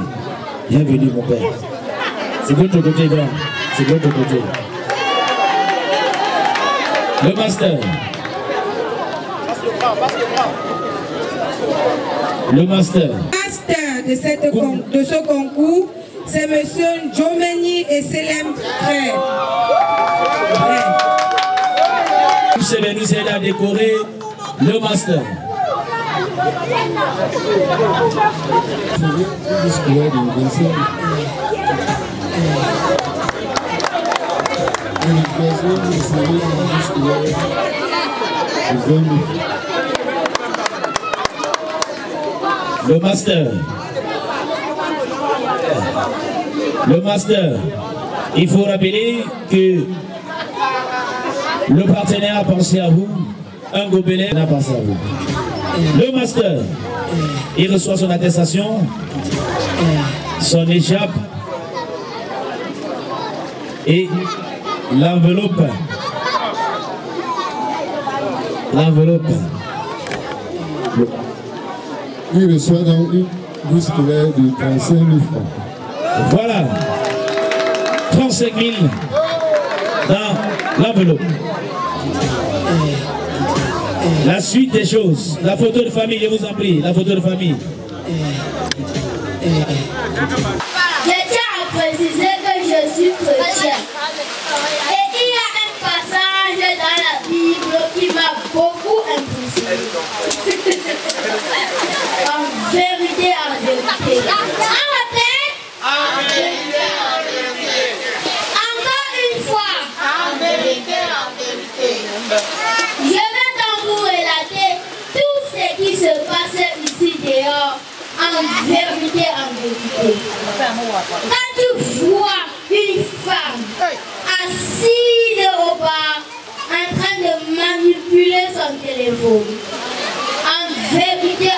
S10: Bienvenue, mon père. C'est de l'autre côté, donc. C'est de l'autre côté. Le master. Le master.
S11: De ce concours, c'est monsieur Jomeni et Selem Frère.
S10: Vous allez nous aider à décorer le master. Le master. Le master. Il faut rappeler que le partenaire a pensé à vous, un gobelet a pensé à vous. Le master, il reçoit son attestation, son échappe et l'enveloppe. L'enveloppe.
S13: Il reçoit donc une bourse scolaire de 35 000 francs.
S10: Voilà. 35 000 dans l'enveloppe. La suite des choses. La photo de famille, je vous en prie. La photo de famille.
S7: Je tiens à préciser que je suis chrétien. Et il y a un passage dans la Bible qui m'a beaucoup impressionné. En vérité, en vérité. En vérité, en vérité. Encore une fois. En vérité, en vérité. Je vais donc vous relater tout ce qui se passe ici dehors. En vérité, en vérité. Quand tu vois une femme assise au bar en train de manipuler son téléphone, en vérité,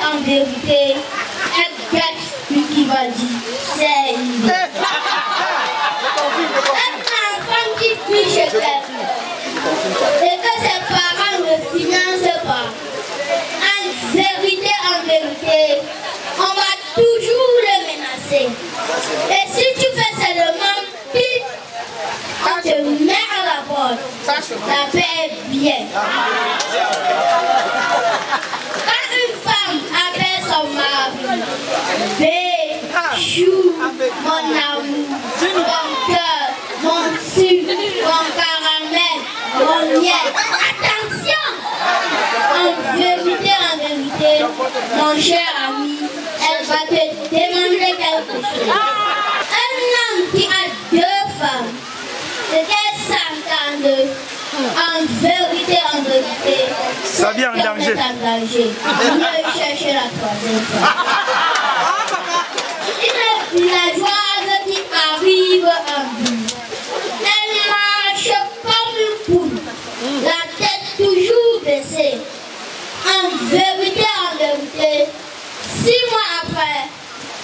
S7: elle gâte lui qui va dire c'est une enfant qui prie chez elle et que ses parents ne financent pas. En vérité, on va toujours le menacer. Et si tu fais seulement pire, on te met à la porte. La paix est bien. Quand une femme appelle son mari, chou, mon amour, mon cœur, mon sucre, mon caramel, mon miel, attention! En vérité, mon cher ami, elle va te demander quelque chose. Un homme qui a deux femmes, c'est qu'elle s'entende. En vérité,
S1: ça vient en danger.
S7: Ne chercher la troisième femme. Une villageoise qui arrive en ville. Elle marche comme une poule, la tête toujours baissée. En vérité, 6 mois après,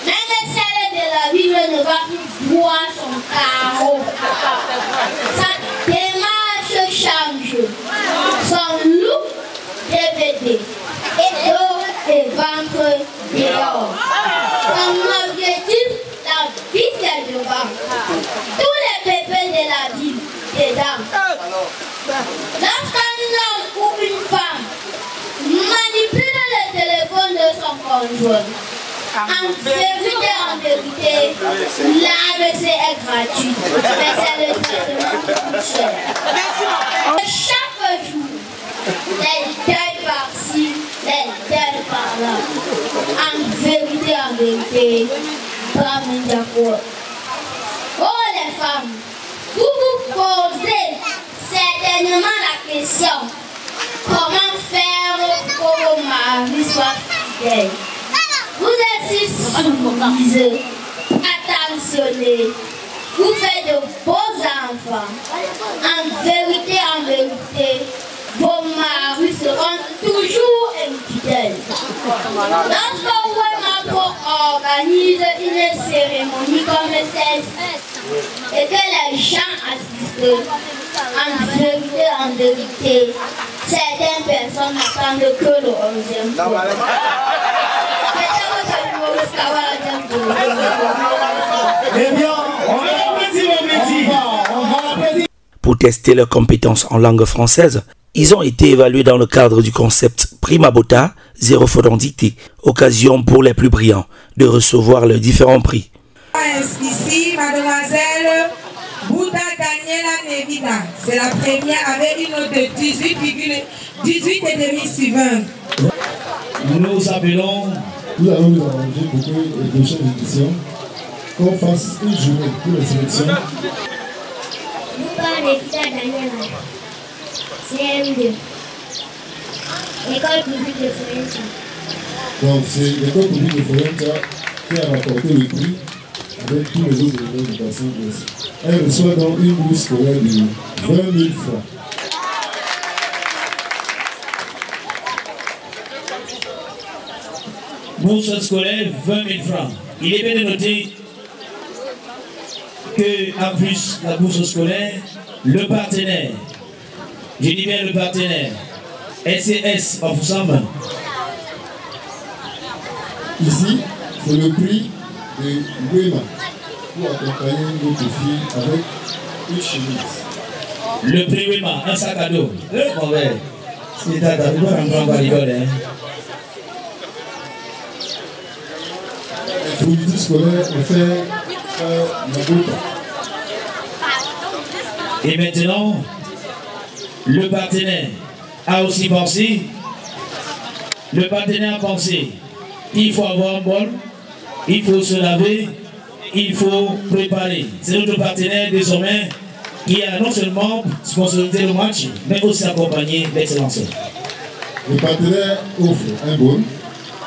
S7: même celle de la ville ne va plus voir son carreau. Sa démarche change. Son look DVD. Dos et ventre dehors. Son objectif, la vie de devant. Tous les bébés de la ville dedans. Lorsqu'un homme ou une femme manipule le téléphone de son conjoint, en vérité, l'AVC est gratuit, mais c'est le traitement qui coûte cher. Chaque jour, les deuils par-ci, les deuils par-là. En vérité, Brahmin Jacob. Oh les femmes, vous vous posez certainement la question: comment faire pour que vos maris soient fidèles? Vous êtes si soumise, attentionnés, vous faites de beaux enfants. En vérité, vos maris seront toujours infidèles. Lorsque Wemapo organise une cérémonie comme celle-ci et que les gens assistent, en vérité, certaines personnes n'attendent que le 11e jour.
S1: Pour tester leurs compétences en langue française, ils ont été évalués dans le cadre du concept Prima Bota, zéro faute en dictée, occasion pour les plus brillants de recevoir leurs différents prix.
S14: Ici, mademoiselle Bouda Daniela Nevida, c'est la première avec une note de 18,5 sur 20.
S6: Nous appelons.
S13: Nous allons nous arranger pour que les prochaines éditions, qu'on fasse une journée pour les sélections.
S7: Bouda Nevida Daniela, CM2, École publique de Forentia.
S13: Donc c'est l'école publique de Forentia qui a rapporté le prix avec tous les autres élèves du bassin ouest. Elle reçoit donc une bourse scolaire de 20 000 francs.
S10: Bourse scolaire, 20 000 francs. Il est bien de noter que, en plus de la bourse scolaire, le partenaire, je dis bien le partenaire, SCS of Samba.
S13: Ici, c'est le prix de Wema pour accompagner notre fille avec une chemise.
S10: Le prix Wema, un sac à dos. Le mauvais. C'est ta hein.
S13: Les fournitures scolaires offertes par la Bota.
S10: Et maintenant, le partenaire a aussi pensé Le partenaire a pensé qu'il faut avoir un bol, il faut se laver, il faut préparer. C'est notre partenaire désormais qui a non seulement sponsorisé le match, mais aussi accompagné l'excellence.
S13: Le partenaire offre un bol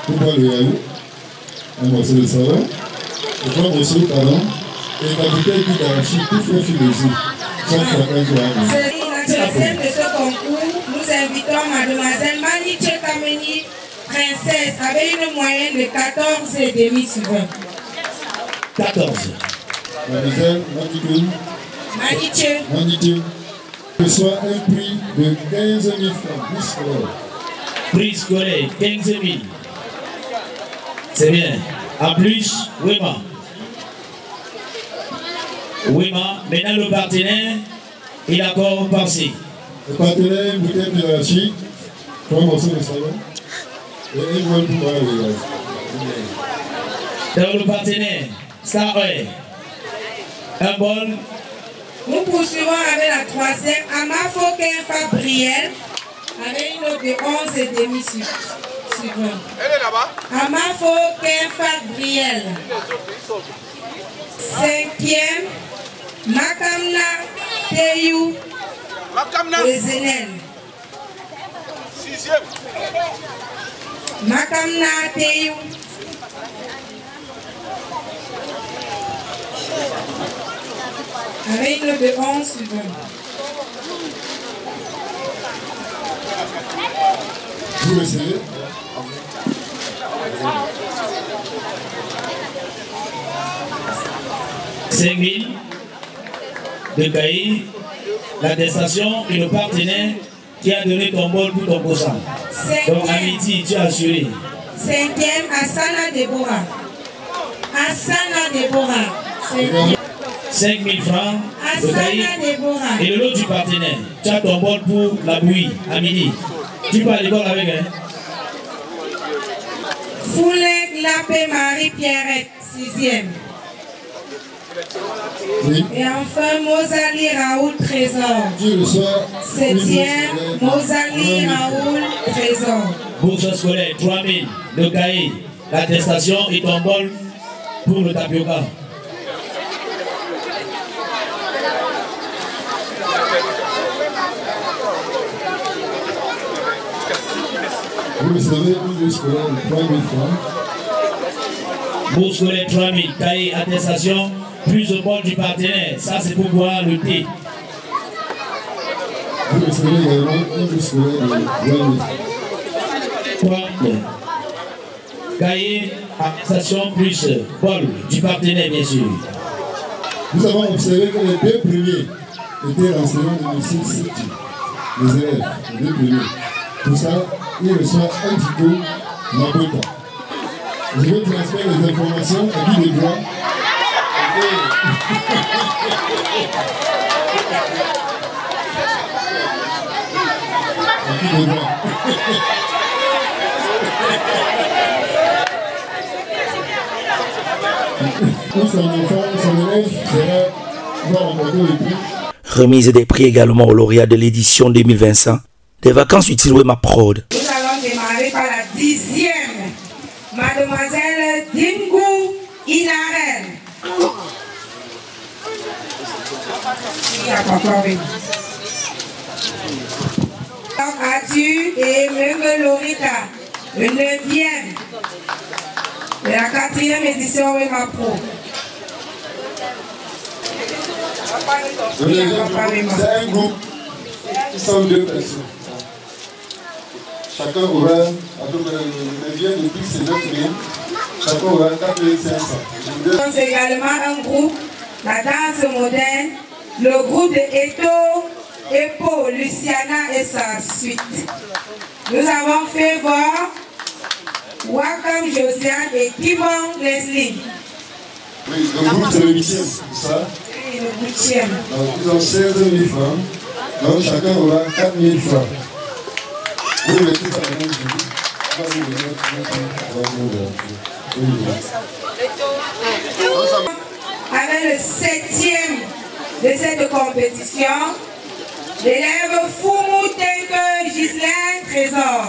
S13: pour boire le yaourt, un morceau de savon, trois morceaux de talon et la bouteille d'arachide tout fait sur le jus.
S14: C'est la deuxième de ce concours. Nous invitons mademoiselle Maniche Kameni, princesse, avec une moyenne de 14,5 sur 20.
S10: 14.
S13: Mademoiselle Maniche reçoit un prix de 15 000 francs, prix scolaire.
S10: Prix scolaire, 15 000. C'est bien. En plus, Wema. Wema, maintenant le partenaire, il a encore pensé.
S13: Le partenaire, une bouteille de l'arachide, trois morceaux de savon et un bol pour boire le yaourt.
S10: Donc le partenaire, ça ouais. Un bol.
S14: Nous poursuivons avec la troisième, Amafo Kenfa Briel, avec une note de 11,5 sur 20. Elle est là-bas. Amafo Kenfa Briel. Cinquième, Makamna Teyou Ezenel. Sixième, Makamna Teyou. Avec une note de 11 sur 20.
S13: Vous le savez.
S10: 5 000 de cahiers, l'attestation et le partenaire qui a donné ton bol pour ton bossant. Donc à midi, tu as assuré.
S14: Cinquième, Asana Deborah. Asana Deborah.
S10: 5 000 francs de cahier
S14: Asana Deborah.
S10: et le lot du partenaire. Tu as ton bol pour la bouillie à midi. Tu peux à l'école avec elle.
S14: Foulek Lapé Marie-Pierrette, 6e.
S13: Oui.
S14: Et enfin, Mozali Raoul Trésor. 7e, Mozali Raoul Trésor.
S10: Bourse scolaire, 3 000 de cahier, l'attestation et ton bol pour le tapioca.
S13: Vous le savez, une bourse scolaire de 3 000 francs.
S10: Bourse scolaire 3 000, cahier, attestation, plus le bol du partenaire. Ça, c'est pour boire le thé.
S13: Vous le savez également, une bourse scolaire de 20 000 francs.
S10: Cahier, attestation, plus bol du partenaire, bien sûr.
S13: Nous avons observé que les deux premiers étaient enseignants de l'université, les élèves, les deux premiers. Pour ça, il reçoit un diplôme Mabota. Je vais transmettre les informations à qui les droits. À qui les droits. Pour son enfant, son élève va remporter le prix.
S1: Remise des prix également aux lauréats de l'édition 2025 des vacances utiles Wema Prod.
S14: Nous allons démarrer par la 10e, Mademoiselle Dingou Inaren. Atu et Meme Lorita, le 9e de la 4e édition Wema Pro.
S13: C'est un groupe qui sont 2 personnes. Chacun aura, le bien de plus c'est 9 000, chacun aura 4 500.
S14: C'est également un groupe, la danse moderne, le groupe de Eto, Epo, Luciana et sa suite. Nous avons fait voir Wakam Josiane et Kimon Leslie.
S13: Oui, le groupe c'est le 8e, c'est ça?
S14: Oui, le 8e.
S13: Donc ils ont 16 000 francs, donc chacun aura 4 000 francs. Vous mettez ça dans le
S14: avec le 7e de cette compétition, l'élève Foumou Tenke Ghislaine Trésor.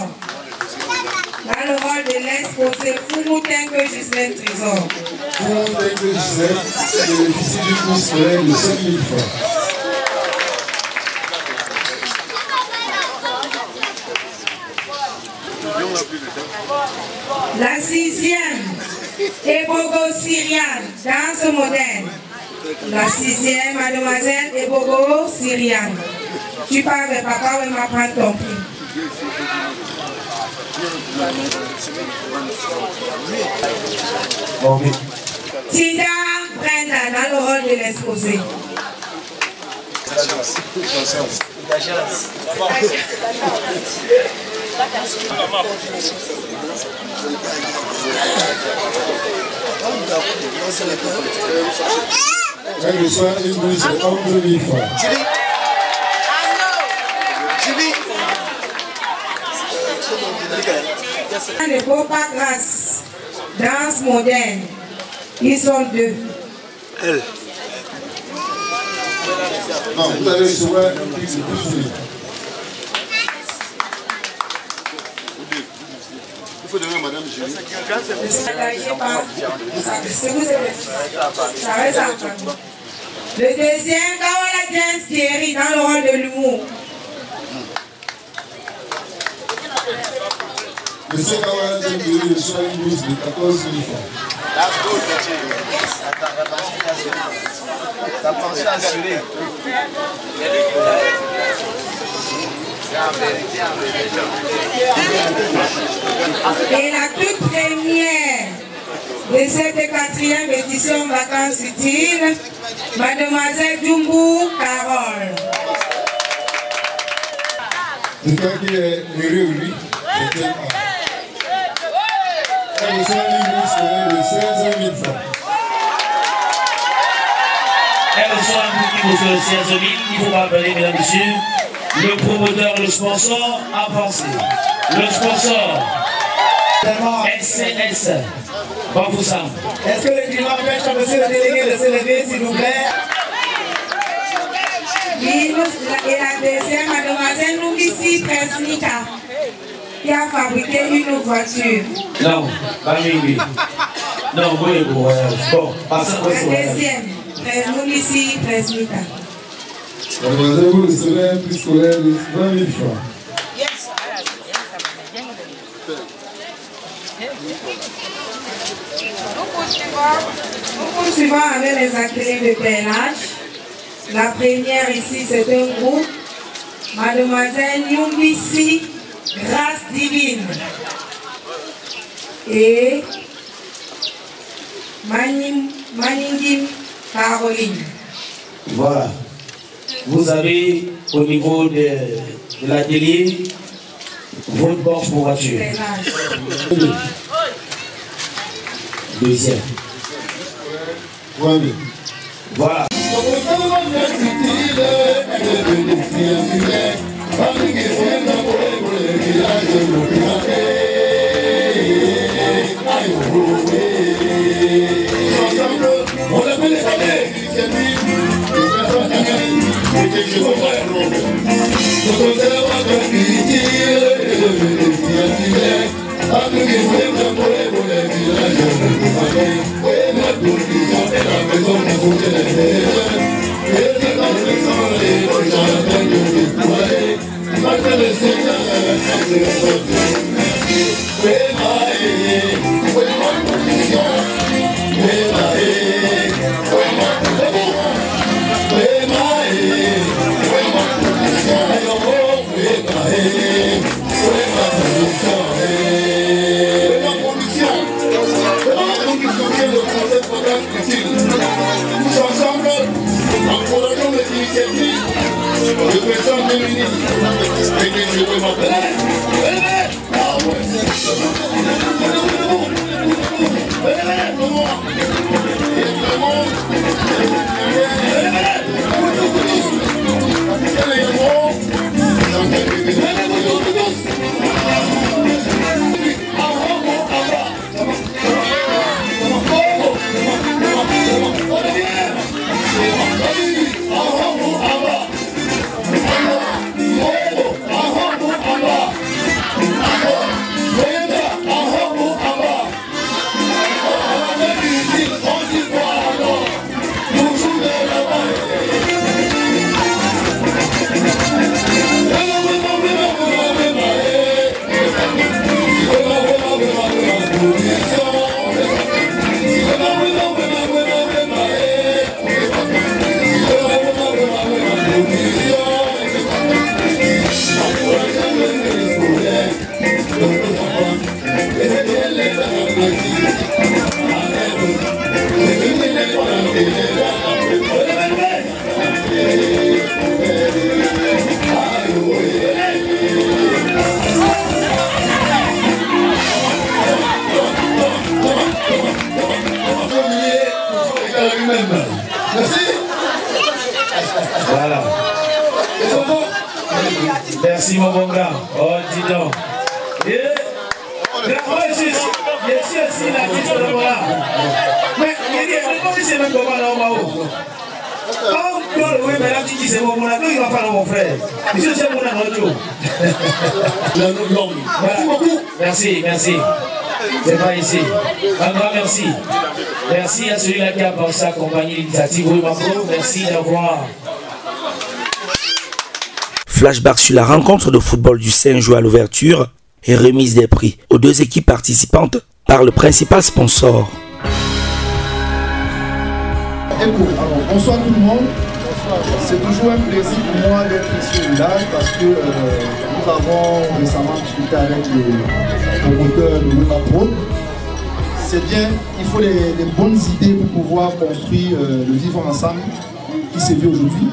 S14: Dans le rôle de l'exposé Fumoutengue Gislaine Trésor.
S13: Fumoutengue Gislaine bénéficie du cours scolaire de 5 000 francs.
S14: La 6e, Ebogo Syriane, danse moderne. La 6e, mademoiselle Ebogo Syriane. Tu pars avec papa ou m'apprendre ton prix. Tida Brenda dans le rôle de l'exposé.
S13: Elle reçoit une bourse de 11 000 francs.
S14: Ne faut pas grâce. Danse moderne. Ils sont 2.
S13: Elle. Non, vous allez recevoir un prix de 12 000. Il faut donner à Madame Julie.
S14: Le deuxième, Kawala James Thierry dans le rôle de l'humour.
S13: Monsieur Kawala James Thierry reçoit une bourse de 14 000 francs.
S3: Ta pension assurée.
S14: Et la toute première de cette 4e édition Vacances utiles, Mademoiselle Djumbu Carole.
S13: Quelqu'un qui est heureux, lui, c'est elle. Elle reçoit une bourse scolaire de 16 000 francs.
S10: Elle reçoit un petit bourse de 16 000. Il faut rappeler, mesdames et messieurs, le promoteur, le sponsor avancé. Le sponsor SCS. Bon, vous savez.
S2: Est-ce que le climat empêche à monsieur le délégué de se lever, s'il vous plaît?
S14: Et la deuxième, Mademoiselle Noubissi Presnika, qui a fabriqué une voiture.
S10: Non, pas lui. Non, oui, bon, passez
S14: la deuxième, Noubissi Presnika.
S13: Mademoiselle, vous recevez un prix scolaire de 20 000 francs.
S14: Nous poursuivons avec les ateliers de pèlerinage. La première ici, c'est un groupe. Mademoiselle Nyumbisi, Grâce Divine. Et Maningim Caroline.
S10: Voilà. Vous avez au niveau de l'atelier votre box pour voiture. Deuxième. Voilà.
S4: Tous ensemble, encourageons les initiatives de personnes féminines et de jouer ma
S10: Voilà. Merci mon bon gars. Oh, dis donc. Mais c'est même comment là en haut. Oui, mais là, tu dis c'est mon ami, il va pas mon frère. Monsieur, c'est mon ami. Merci beaucoup. Merci, merci. C'est pas ici. Un grand merci. Merci à celui-là qui a pensé à accompagner l'initiative. Oui, merci d'avoir.
S1: Flashback sur la rencontre de football du Saint-Joué à l'ouverture et remise des prix aux deux équipes participantes par le principal sponsor.
S15: Alors, bonsoir tout le monde. C'est toujours un plaisir pour moi d'être ici au village parce que nous avons récemment discuté avec le promoteur de Wemapro. C'est bien, il faut les bonnes idées pour pouvoir construire le vivre ensemble qui s'est vu aujourd'hui.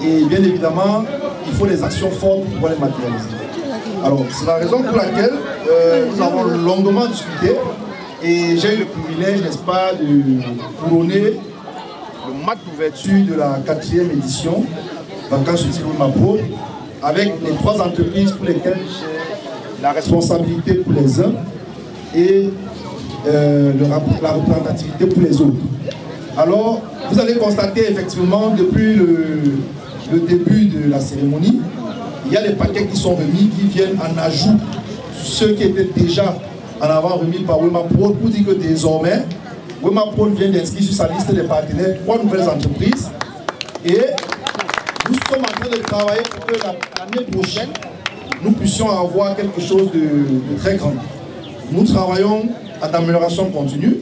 S15: Et bien évidemment, il faut des actions fortes pour pouvoir les matérialiser. Alors, c'est la raison pour laquelle nous avons longuement discuté et j'ai eu le privilège, n'est-ce pas, de couronner le match d'ouverture de la 4e édition Vacances Utiles Wemapro avec les 3 entreprises pour lesquelles j'ai la responsabilité pour les uns et la représentativité pour les autres. Alors, vous allez constater effectivement depuis le début de la cérémonie, il y a des paquets qui sont remis, qui viennent en ajout ceux qui étaient déjà en avant remis par Wemapro pour dire que désormais, Wemapro vient d'inscrire sur sa liste des partenaires 3 nouvelles entreprises et nous sommes en train de travailler pour que l'année prochaine, nous puissions avoir quelque chose de très grand. Nous travaillons en amélioration continue.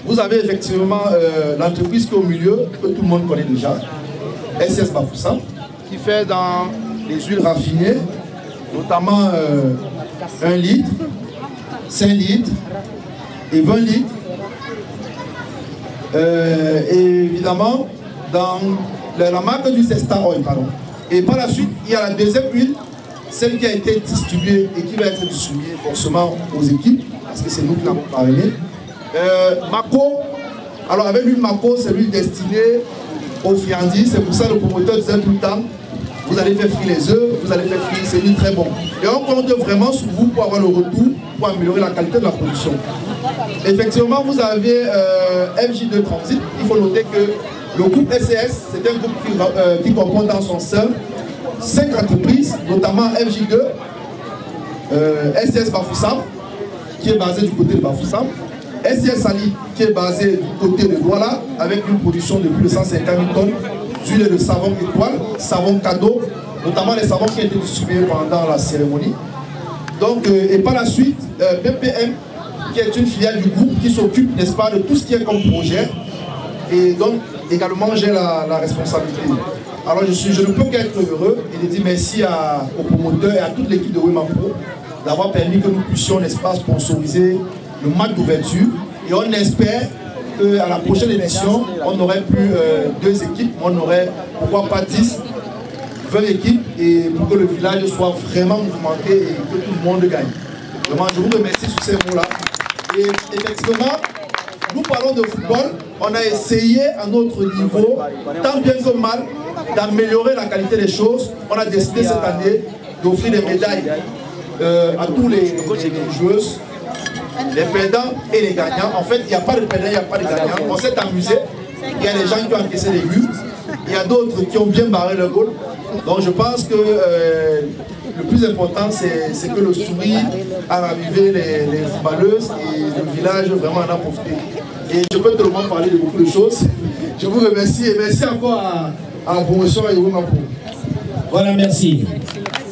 S15: Vous avez effectivement l'entreprise qui est au milieu, que tout le monde connaît déjà, SS Bafoussam, qui fait dans les huiles raffinées, notamment 1 litre, 5 litres et 20 litres. Et évidemment, dans la marque du Star Oil, pardon. Et par la suite, il y a la deuxième huile, celle qui a été distribuée et qui va être distribuée forcément aux équipes, parce que c'est nous qui l'avons parrainé. Mako, alors avec l'huile Mako, c'est l'huile destinée aux friandises, c'est pour ça que le promoteur disait tout le temps, vous allez faire frire les œufs, vous allez faire frire, c'est une très bon. Et on compte vraiment sur vous pour avoir le retour, pour améliorer la qualité de la production. Effectivement, vous avez FJ2 Transit. Il faut noter que le groupe SCS, c'est un groupe qui comprend dans son sein 5 entreprises, notamment FJ2, SCS Bafoussam, qui est basé du côté de Bafoussam, SCS Sali, qui est basé du côté de Douala, avec une production de plus de 150 000 tonnes d'huile de savon étoile, savon cadeau, notamment les savons qui ont été distribués pendant la cérémonie. Donc, et par la suite, BPM, qui est une filiale du groupe qui s'occupe, n'est-ce pas, de tout ce qui est comme projet. Et donc, également, j'ai la responsabilité. Alors, je ne peux qu'être heureux et de dire merci aux promoteurs et à toute l'équipe de Wemapro d'avoir permis que nous puissions, n'est-ce pas, sponsoriser le match d'ouverture. Et on espère qu'à la prochaine édition, on n'aurait plus 2 équipes, on aurait, pourquoi pas 10, 20 équipes, et pour que le village soit vraiment mouvementé et que tout le monde gagne. Vraiment, je vous remercie sur ces mots-là. Et effectivement, nous parlons de football, on a essayé à notre niveau, tant bien que mal, d'améliorer la qualité des choses. On a décidé cette année d'offrir des médailles à tous les joueuses, les perdants et les gagnants. En fait, il n'y a pas de perdants, il n'y a pas de gagnants. On s'est amusé. Il y a des gens qui ont encaissé des buts. Il y a d'autres qui ont bien barré le goal. Donc je pense que le plus important, c'est que le sourire a ravivé les footballeuses et le village vraiment en a profité. Et je peux tout le monde parler de beaucoup de choses. Je vous remercie et merci encore à la promotion et Wemapro.
S10: Voilà, merci.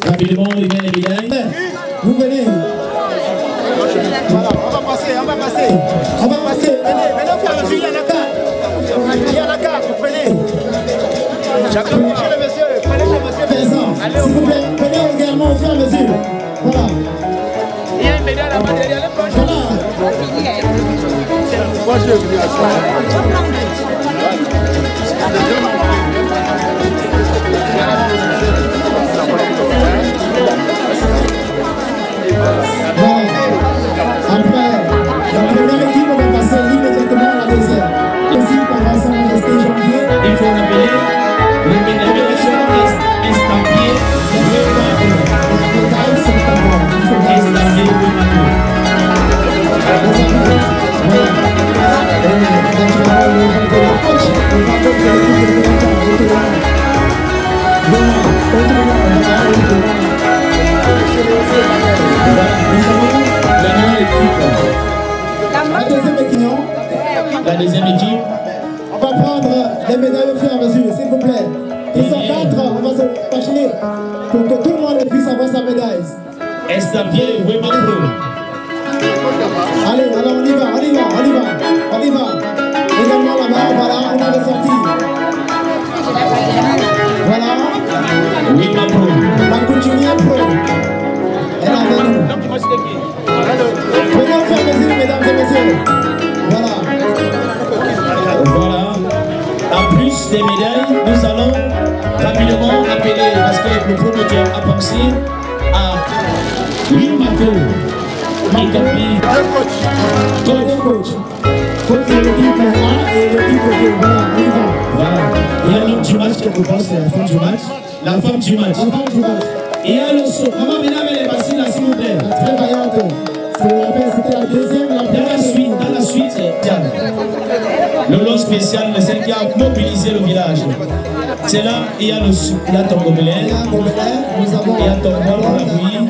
S10: Rapidement, les bien évidemment.
S2: Vous venez. Voilà, on va passer. Venez, faire le il y a la carte. Il y a la carte, vous prenez. Chacun, monsieur le monsieur, prenez le monsieur présent. S'il vous plaît, prenez également au fur et à mesure. Voilà. Il y a une médaille à la matérielle. Voilà.
S10: La deuxième équipe.
S2: On va prendre les médailles au fur et à mesure, s'il vous plaît. Ils sont 4, on va se machiner pour que tout le monde puisse avoir sa médaille.
S10: Estampillé Women Pro.
S2: Allez, alors on y va. Également là-bas, voilà, on a les sorties. Voilà.
S10: Women Pro.
S2: La coutumière pro. Elle est avec nous. Prenez au fur et à mesure, mesdames et messieurs. Voilà.
S10: Voilà. En plus des médailles, nous allons rapidement appeler, parce que le promoteur a pensé à Will Mako.
S2: Coach de l'équipe A et l'équipe B. Voilà, on y va.
S10: Voilà. Il y a l'homme du match quelque part, c'est la femme du match. La femme du match. Et il y a le saut. Maman, mesdames, elle est passée là, s'il vous plaît.
S2: Très vaillante. C'était la deuxième.
S10: Dans la suite, le lot spécial, le celle qui a mobilisé le village. C'est là, il y a ton gobelet, il y a ton bol pour la bouillie,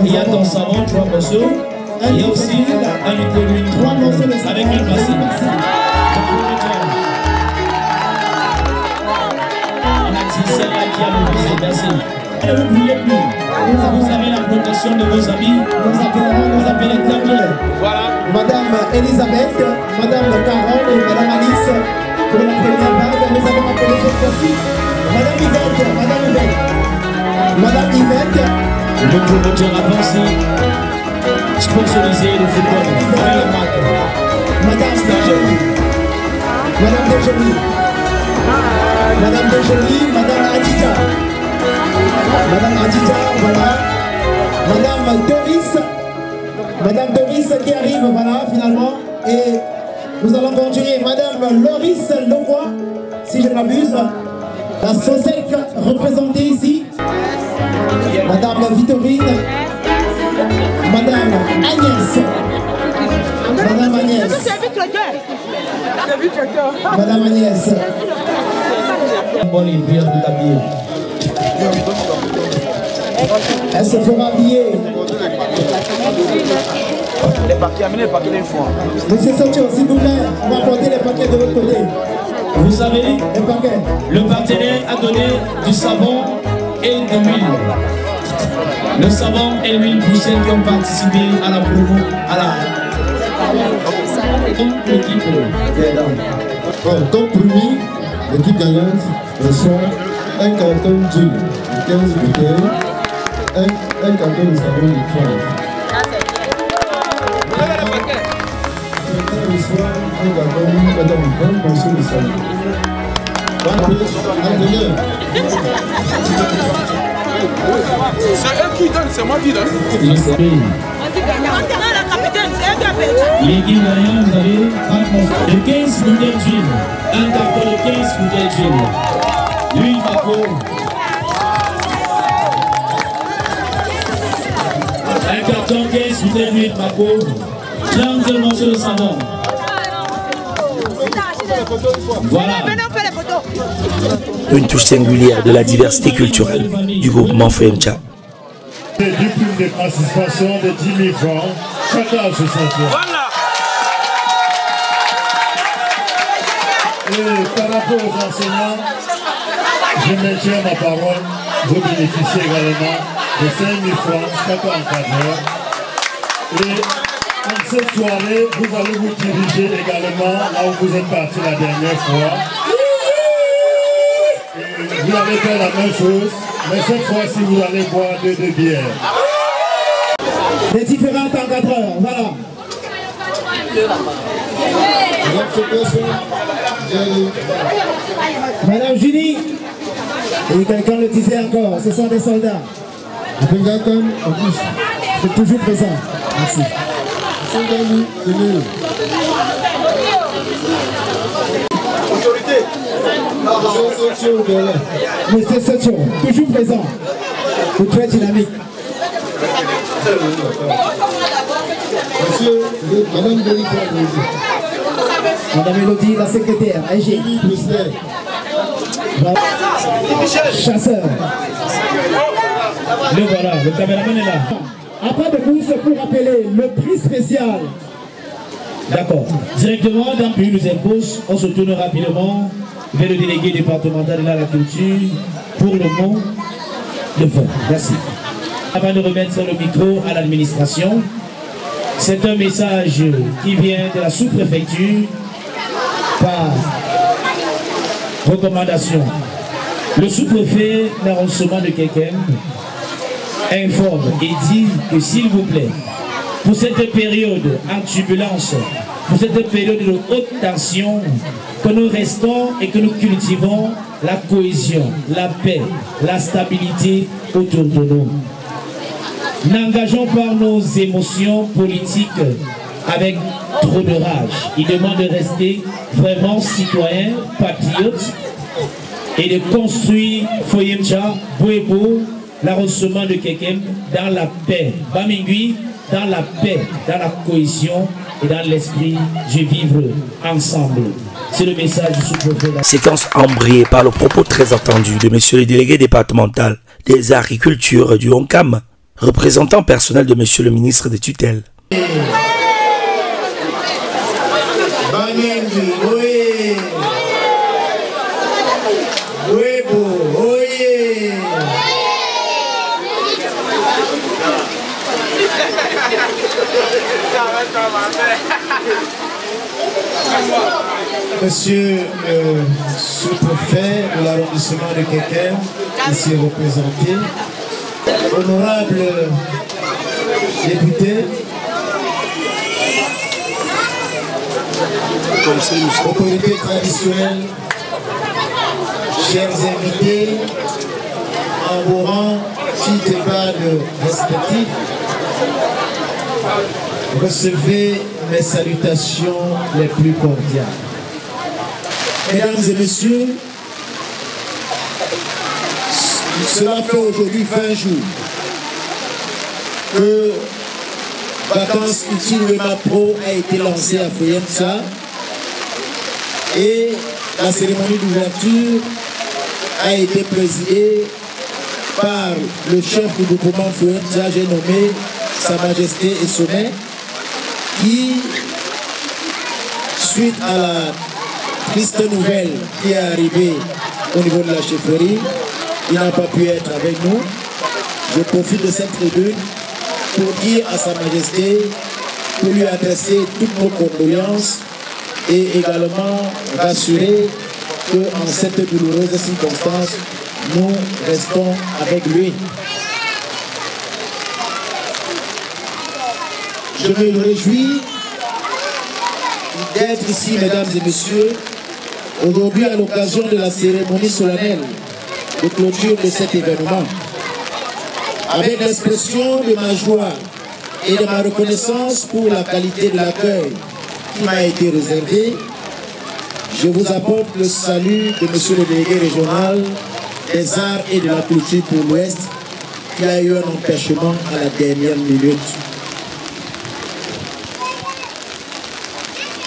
S10: il y a ton savon, 3 morceaux, il y a aussi un litre d'huile, 3 morceaux avec une bassine. On a dit celle-là qui a mobilisé, merci. Ne vous brûlez plus. Vous avez la protection de vos amis.
S2: Nous appelons
S10: Voilà.
S2: Madame Elisabeth, Madame Carole et Madame Alice pour la première vague. Nous avons appelé cette fois-ci Madame Yvette.
S10: Le promoteur a pensé sponsoriser le football avec la marque.
S2: Madame Desjoly. Madame Adija. Voilà. Madame Doris qui arrive, voilà, finalement. Et nous allons continuer. Madame Loris Leroy, si je ne m'abuse. La SOSEC représentée ici. Madame Victorine. Madame Agnès. Madame Agnès. Elle se fera habiller.
S16: Les paquets, amenez les paquets des fois.
S2: Monsieur Socho, s'il vous plaît, on va porter les paquets de l'autre côté.
S10: Vous savez,
S2: les paquets.
S10: Le partenaire a donné du savon et de l'huile. Le savon et l'huile pour ceux qui ont participé à la promo, à la l'équipe.
S13: Comme promis, l'équipe gagnante reçoit un carton d'huile de 15 bouteilles, un carton de savon de 30. Reçoit un carton de 20 morceaux de savon.
S16: C'est eux qui donnent, c'est moi qui donne.
S10: L'équipe gagnante, vous avez de 15 bouteilles d'huile. Un carton de 15 bouteilles d'huile. L'huile Mako. Un carton 15 bouteilles d'huile Mako. 30 morceaux de savon. Voilà.
S1: Une touche singulière de la diversité culturelle du groupement Femcha.
S17: Du prix de participation de 10 000 francs, chacun association.
S16: Voilà.
S17: Et par rapport aux enseignants, je maintiens ma parole. Vous bénéficiez également de 5 000 francs, chacun encadreur. Et en cette soirée, vous allez vous diriger également là où vous êtes parti la dernière fois. Et vous allez faire la même chose, mais cette fois-ci, vous allez boire 2 bières.
S2: Les différents encadreurs, voilà. Madame Julie, et quelqu'un le disait encore, ce sont des soldats. C'est toujours présent. Merci. Monsieur Setio, toujours présent. Ou très dynamique.
S13: Monsieur, Madame Denis,
S2: Madame Elodie, la secrétaire, AG. Chasseur.
S10: Le voilà, le caméraman est là.
S2: Après de nous, c'est pour rappeler le prix spécial.
S10: D'accord. Directement, dans le pays nous impose, on se tourne rapidement vers le délégué départemental de la culture pour le mot de fin. Merci. Avant de remettre le micro à l'administration, c'est un message qui vient de la sous-préfecture par recommandation. Le sous-préfet d'arrondissement de Kekem informe et dit que s'il vous plaît, pour cette période en turbulence, pour cette période de haute tension, que nous restons et que nous cultivons la cohésion, la paix, la stabilité autour de nous. N'engageons pas nos émotions politiques avec trop de rage. Il demande de rester vraiment citoyen, patriote et de construire Foyemcha, Bouebo, l'arrondissement de Kekem dans la paix. Bamingui, dans la paix, dans la cohésion et dans l'esprit de vivre ensemble. C'est le message du sous-préfet.
S1: Séquence embrayée par le propos très attendu de monsieur le délégué départemental des agricultures du Honkam, représentant personnel de monsieur le ministre des tutelles.
S6: Monsieur le sous-préfet de l'arrondissement de Kekem, ici représenté, honorable député, autorités traditionnelles, chers invités, en vos rangs, titres et grades respectifs, recevez mes salutations les plus cordiales. Mesdames et messieurs, cela fait aujourd'hui 20 jours que Vacances Utiles Wema Pro a été lancée à Foyemcha et la cérémonie d'ouverture a été présidée par le chef du groupement Foyemcha, j'ai nommé Sa Majesté et Sommet, qui, suite à la triste nouvelle qui est arrivée au niveau de la chefferie, il n'a pas pu être avec nous. Je profite de cette tribune pour dire à Sa Majesté, pour lui adresser toutes nos condoléances et également rassurer qu'en cette douloureuse circonstance, nous restons avec lui. Je me réjouis d'être ici, mesdames et messieurs, aujourd'hui à l'occasion de la cérémonie solennelle de clôture de cet événement. Avec l'expression de ma joie et de ma reconnaissance pour la qualité de l'accueil qui m'a été réservé, je vous apporte le salut de monsieur le délégué régional des arts et de la culture pour l'Ouest qui a eu un empêchement à la dernière minute.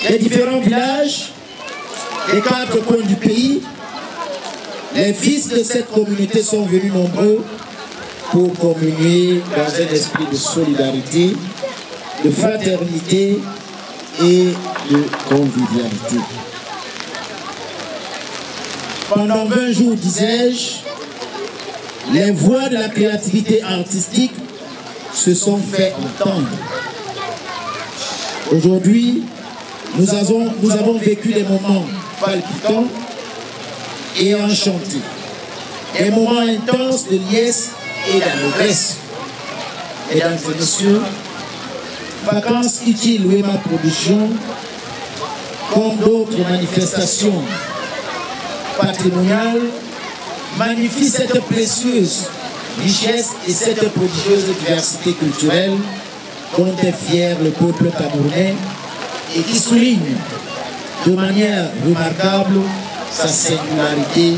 S6: Les différents villages des 4 coins du pays, les fils de cette communauté sont venus nombreux pour communier dans un esprit de solidarité, de fraternité et de convivialité. Pendant 20 jours, disais-je, les voix de la créativité artistique se sont fait entendre. Aujourd'hui, nous avons vécu des moments palpitants et enchantés, des moments intenses de liesse et d'allégresse. Mesdames et messieurs,
S18: Vacances utiles Wema Production, comme d'autres manifestations patrimoniales, magnifie cette précieuse richesse et cette prodigieuse diversité culturelle dont est fier le peuple camerounais et qui souligne de manière remarquable sa singularité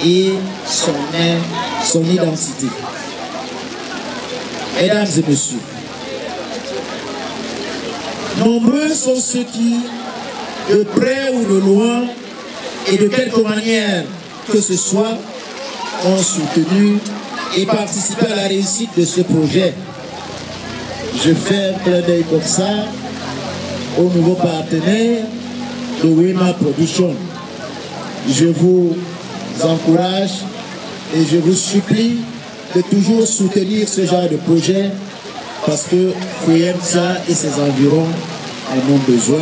S18: et son identité. Mesdames et messieurs, nombreux sont ceux qui, de près ou de loin, et de quelque manière que ce soit, ont soutenu et participé à la réussite de ce projet. Je fais un clin d'œil comme ça aux nouveaux partenaires de Wema Production. Je vous encourage et je vous supplie de toujours soutenir ce genre de projet parce que Fouemtsa et ses environs en ont besoin.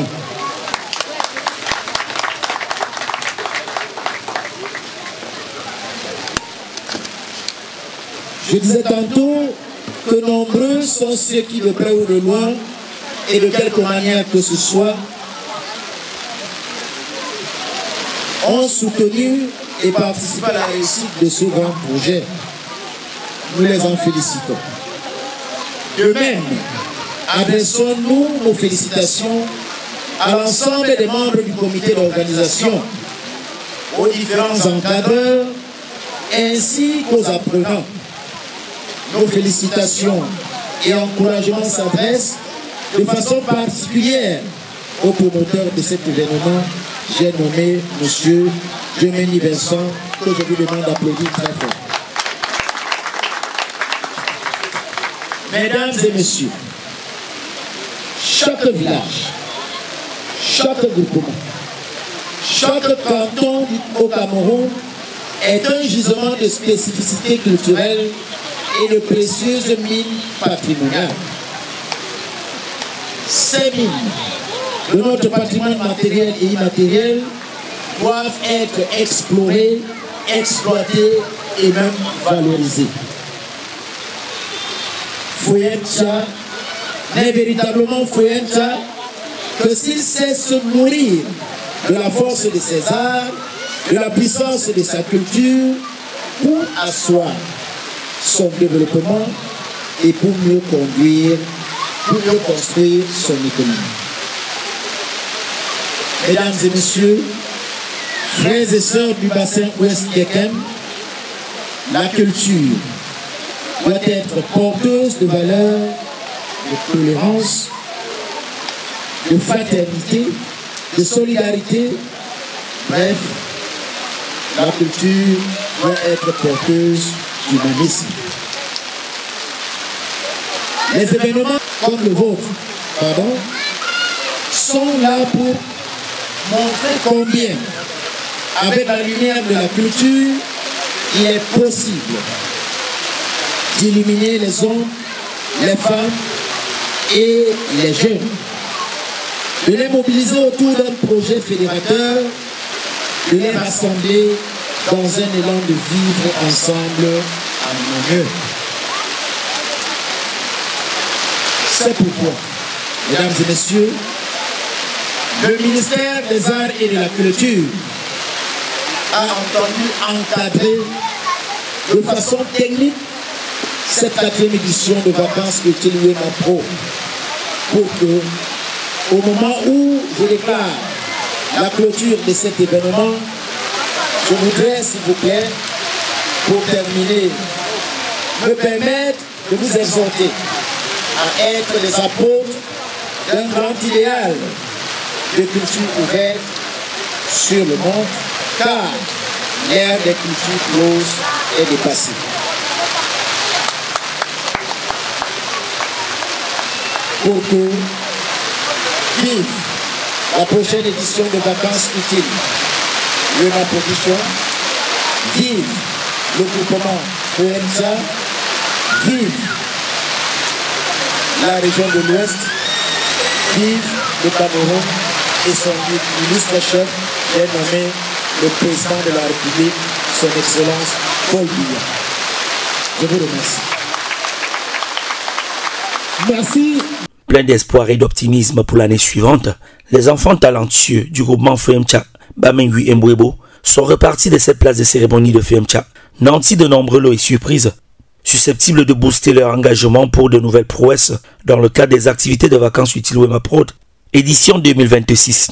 S18: Je disais tantôt que nombreux sont ceux qui, de près ou de loin, et de quelque manière que ce soit, ont soutenu et participé à la réussite de ce grand projet. Nous les en félicitons. De même, adressons-nous nos félicitations à l'ensemble des membres du comité d'organisation, aux différents encadreurs, ainsi qu'aux apprenants. Nos félicitations et encouragements s'adressent de façon particulière au promoteur de cet événement. J'ai nommé M. Jemeni Vincent, que je vous demande d'applaudir très fort. Mesdames et messieurs, chaque village, chaque groupement, chaque canton au Cameroun est un gisement de spécificité culturelle et de précieuses mines patrimoniales. Ces mines de notre patrimoine matériel et immatériel doivent être explorées, exploitées et même valorisées. Fouemtsa n'est véritablement Fouemtsa que s'il sait se nourrir de la force de ses arts, de la puissance de sa culture pour asseoir son développement et pour mieux conduire, pour mieux construire son économie. Mesdames et messieurs, frères et sœurs du bassin ouest Kekem, la culture doit être porteuse de valeurs, de tolérance, de fraternité, de solidarité. Bref, la culture doit être porteuse d'humanisme. Les événements comme le vôtre, sont là pour montrer combien, avec la lumière de la culture, il est possible d'illuminer les hommes, les femmes et les jeunes, de les mobiliser autour d'un projet fédérateur, de les rassembler dans un élan de vivre ensemble en harmonieux. C'est pourquoi, mesdames et messieurs, le ministère des Arts et de la Culture a entendu encadrer de façon technique cette 4e édition de vacances utiles Wema Pro pour que, au moment où je déclare la clôture de cet événement, je voudrais, s'il vous plaît, pour terminer, me permettre de vous exhorter à être les apôtres d'un grand idéal de culture ouverte sur le monde, car l'ère des cultures closes est dépassée. Pour que vive la prochaine édition de vacances utiles, Wema Production, vive le groupement Fouemtsa, vive la région de l'Ouest, vive le Cameroun et son illustre chef, j'ai nommé le président de la République, son Excellence Paul Biya. Je vous remercie.
S1: Merci. Plein d'espoir et d'optimisme pour l'année suivante, les enfants talentueux du groupement Femcha Bamengui Mbouebo sont repartis de cette place de cérémonie de Femcha, nantis de nombreux lots et surprises, susceptibles de booster leur engagement pour de nouvelles prouesses dans le cadre des activités de vacances utiles Wema Prod, édition 2026.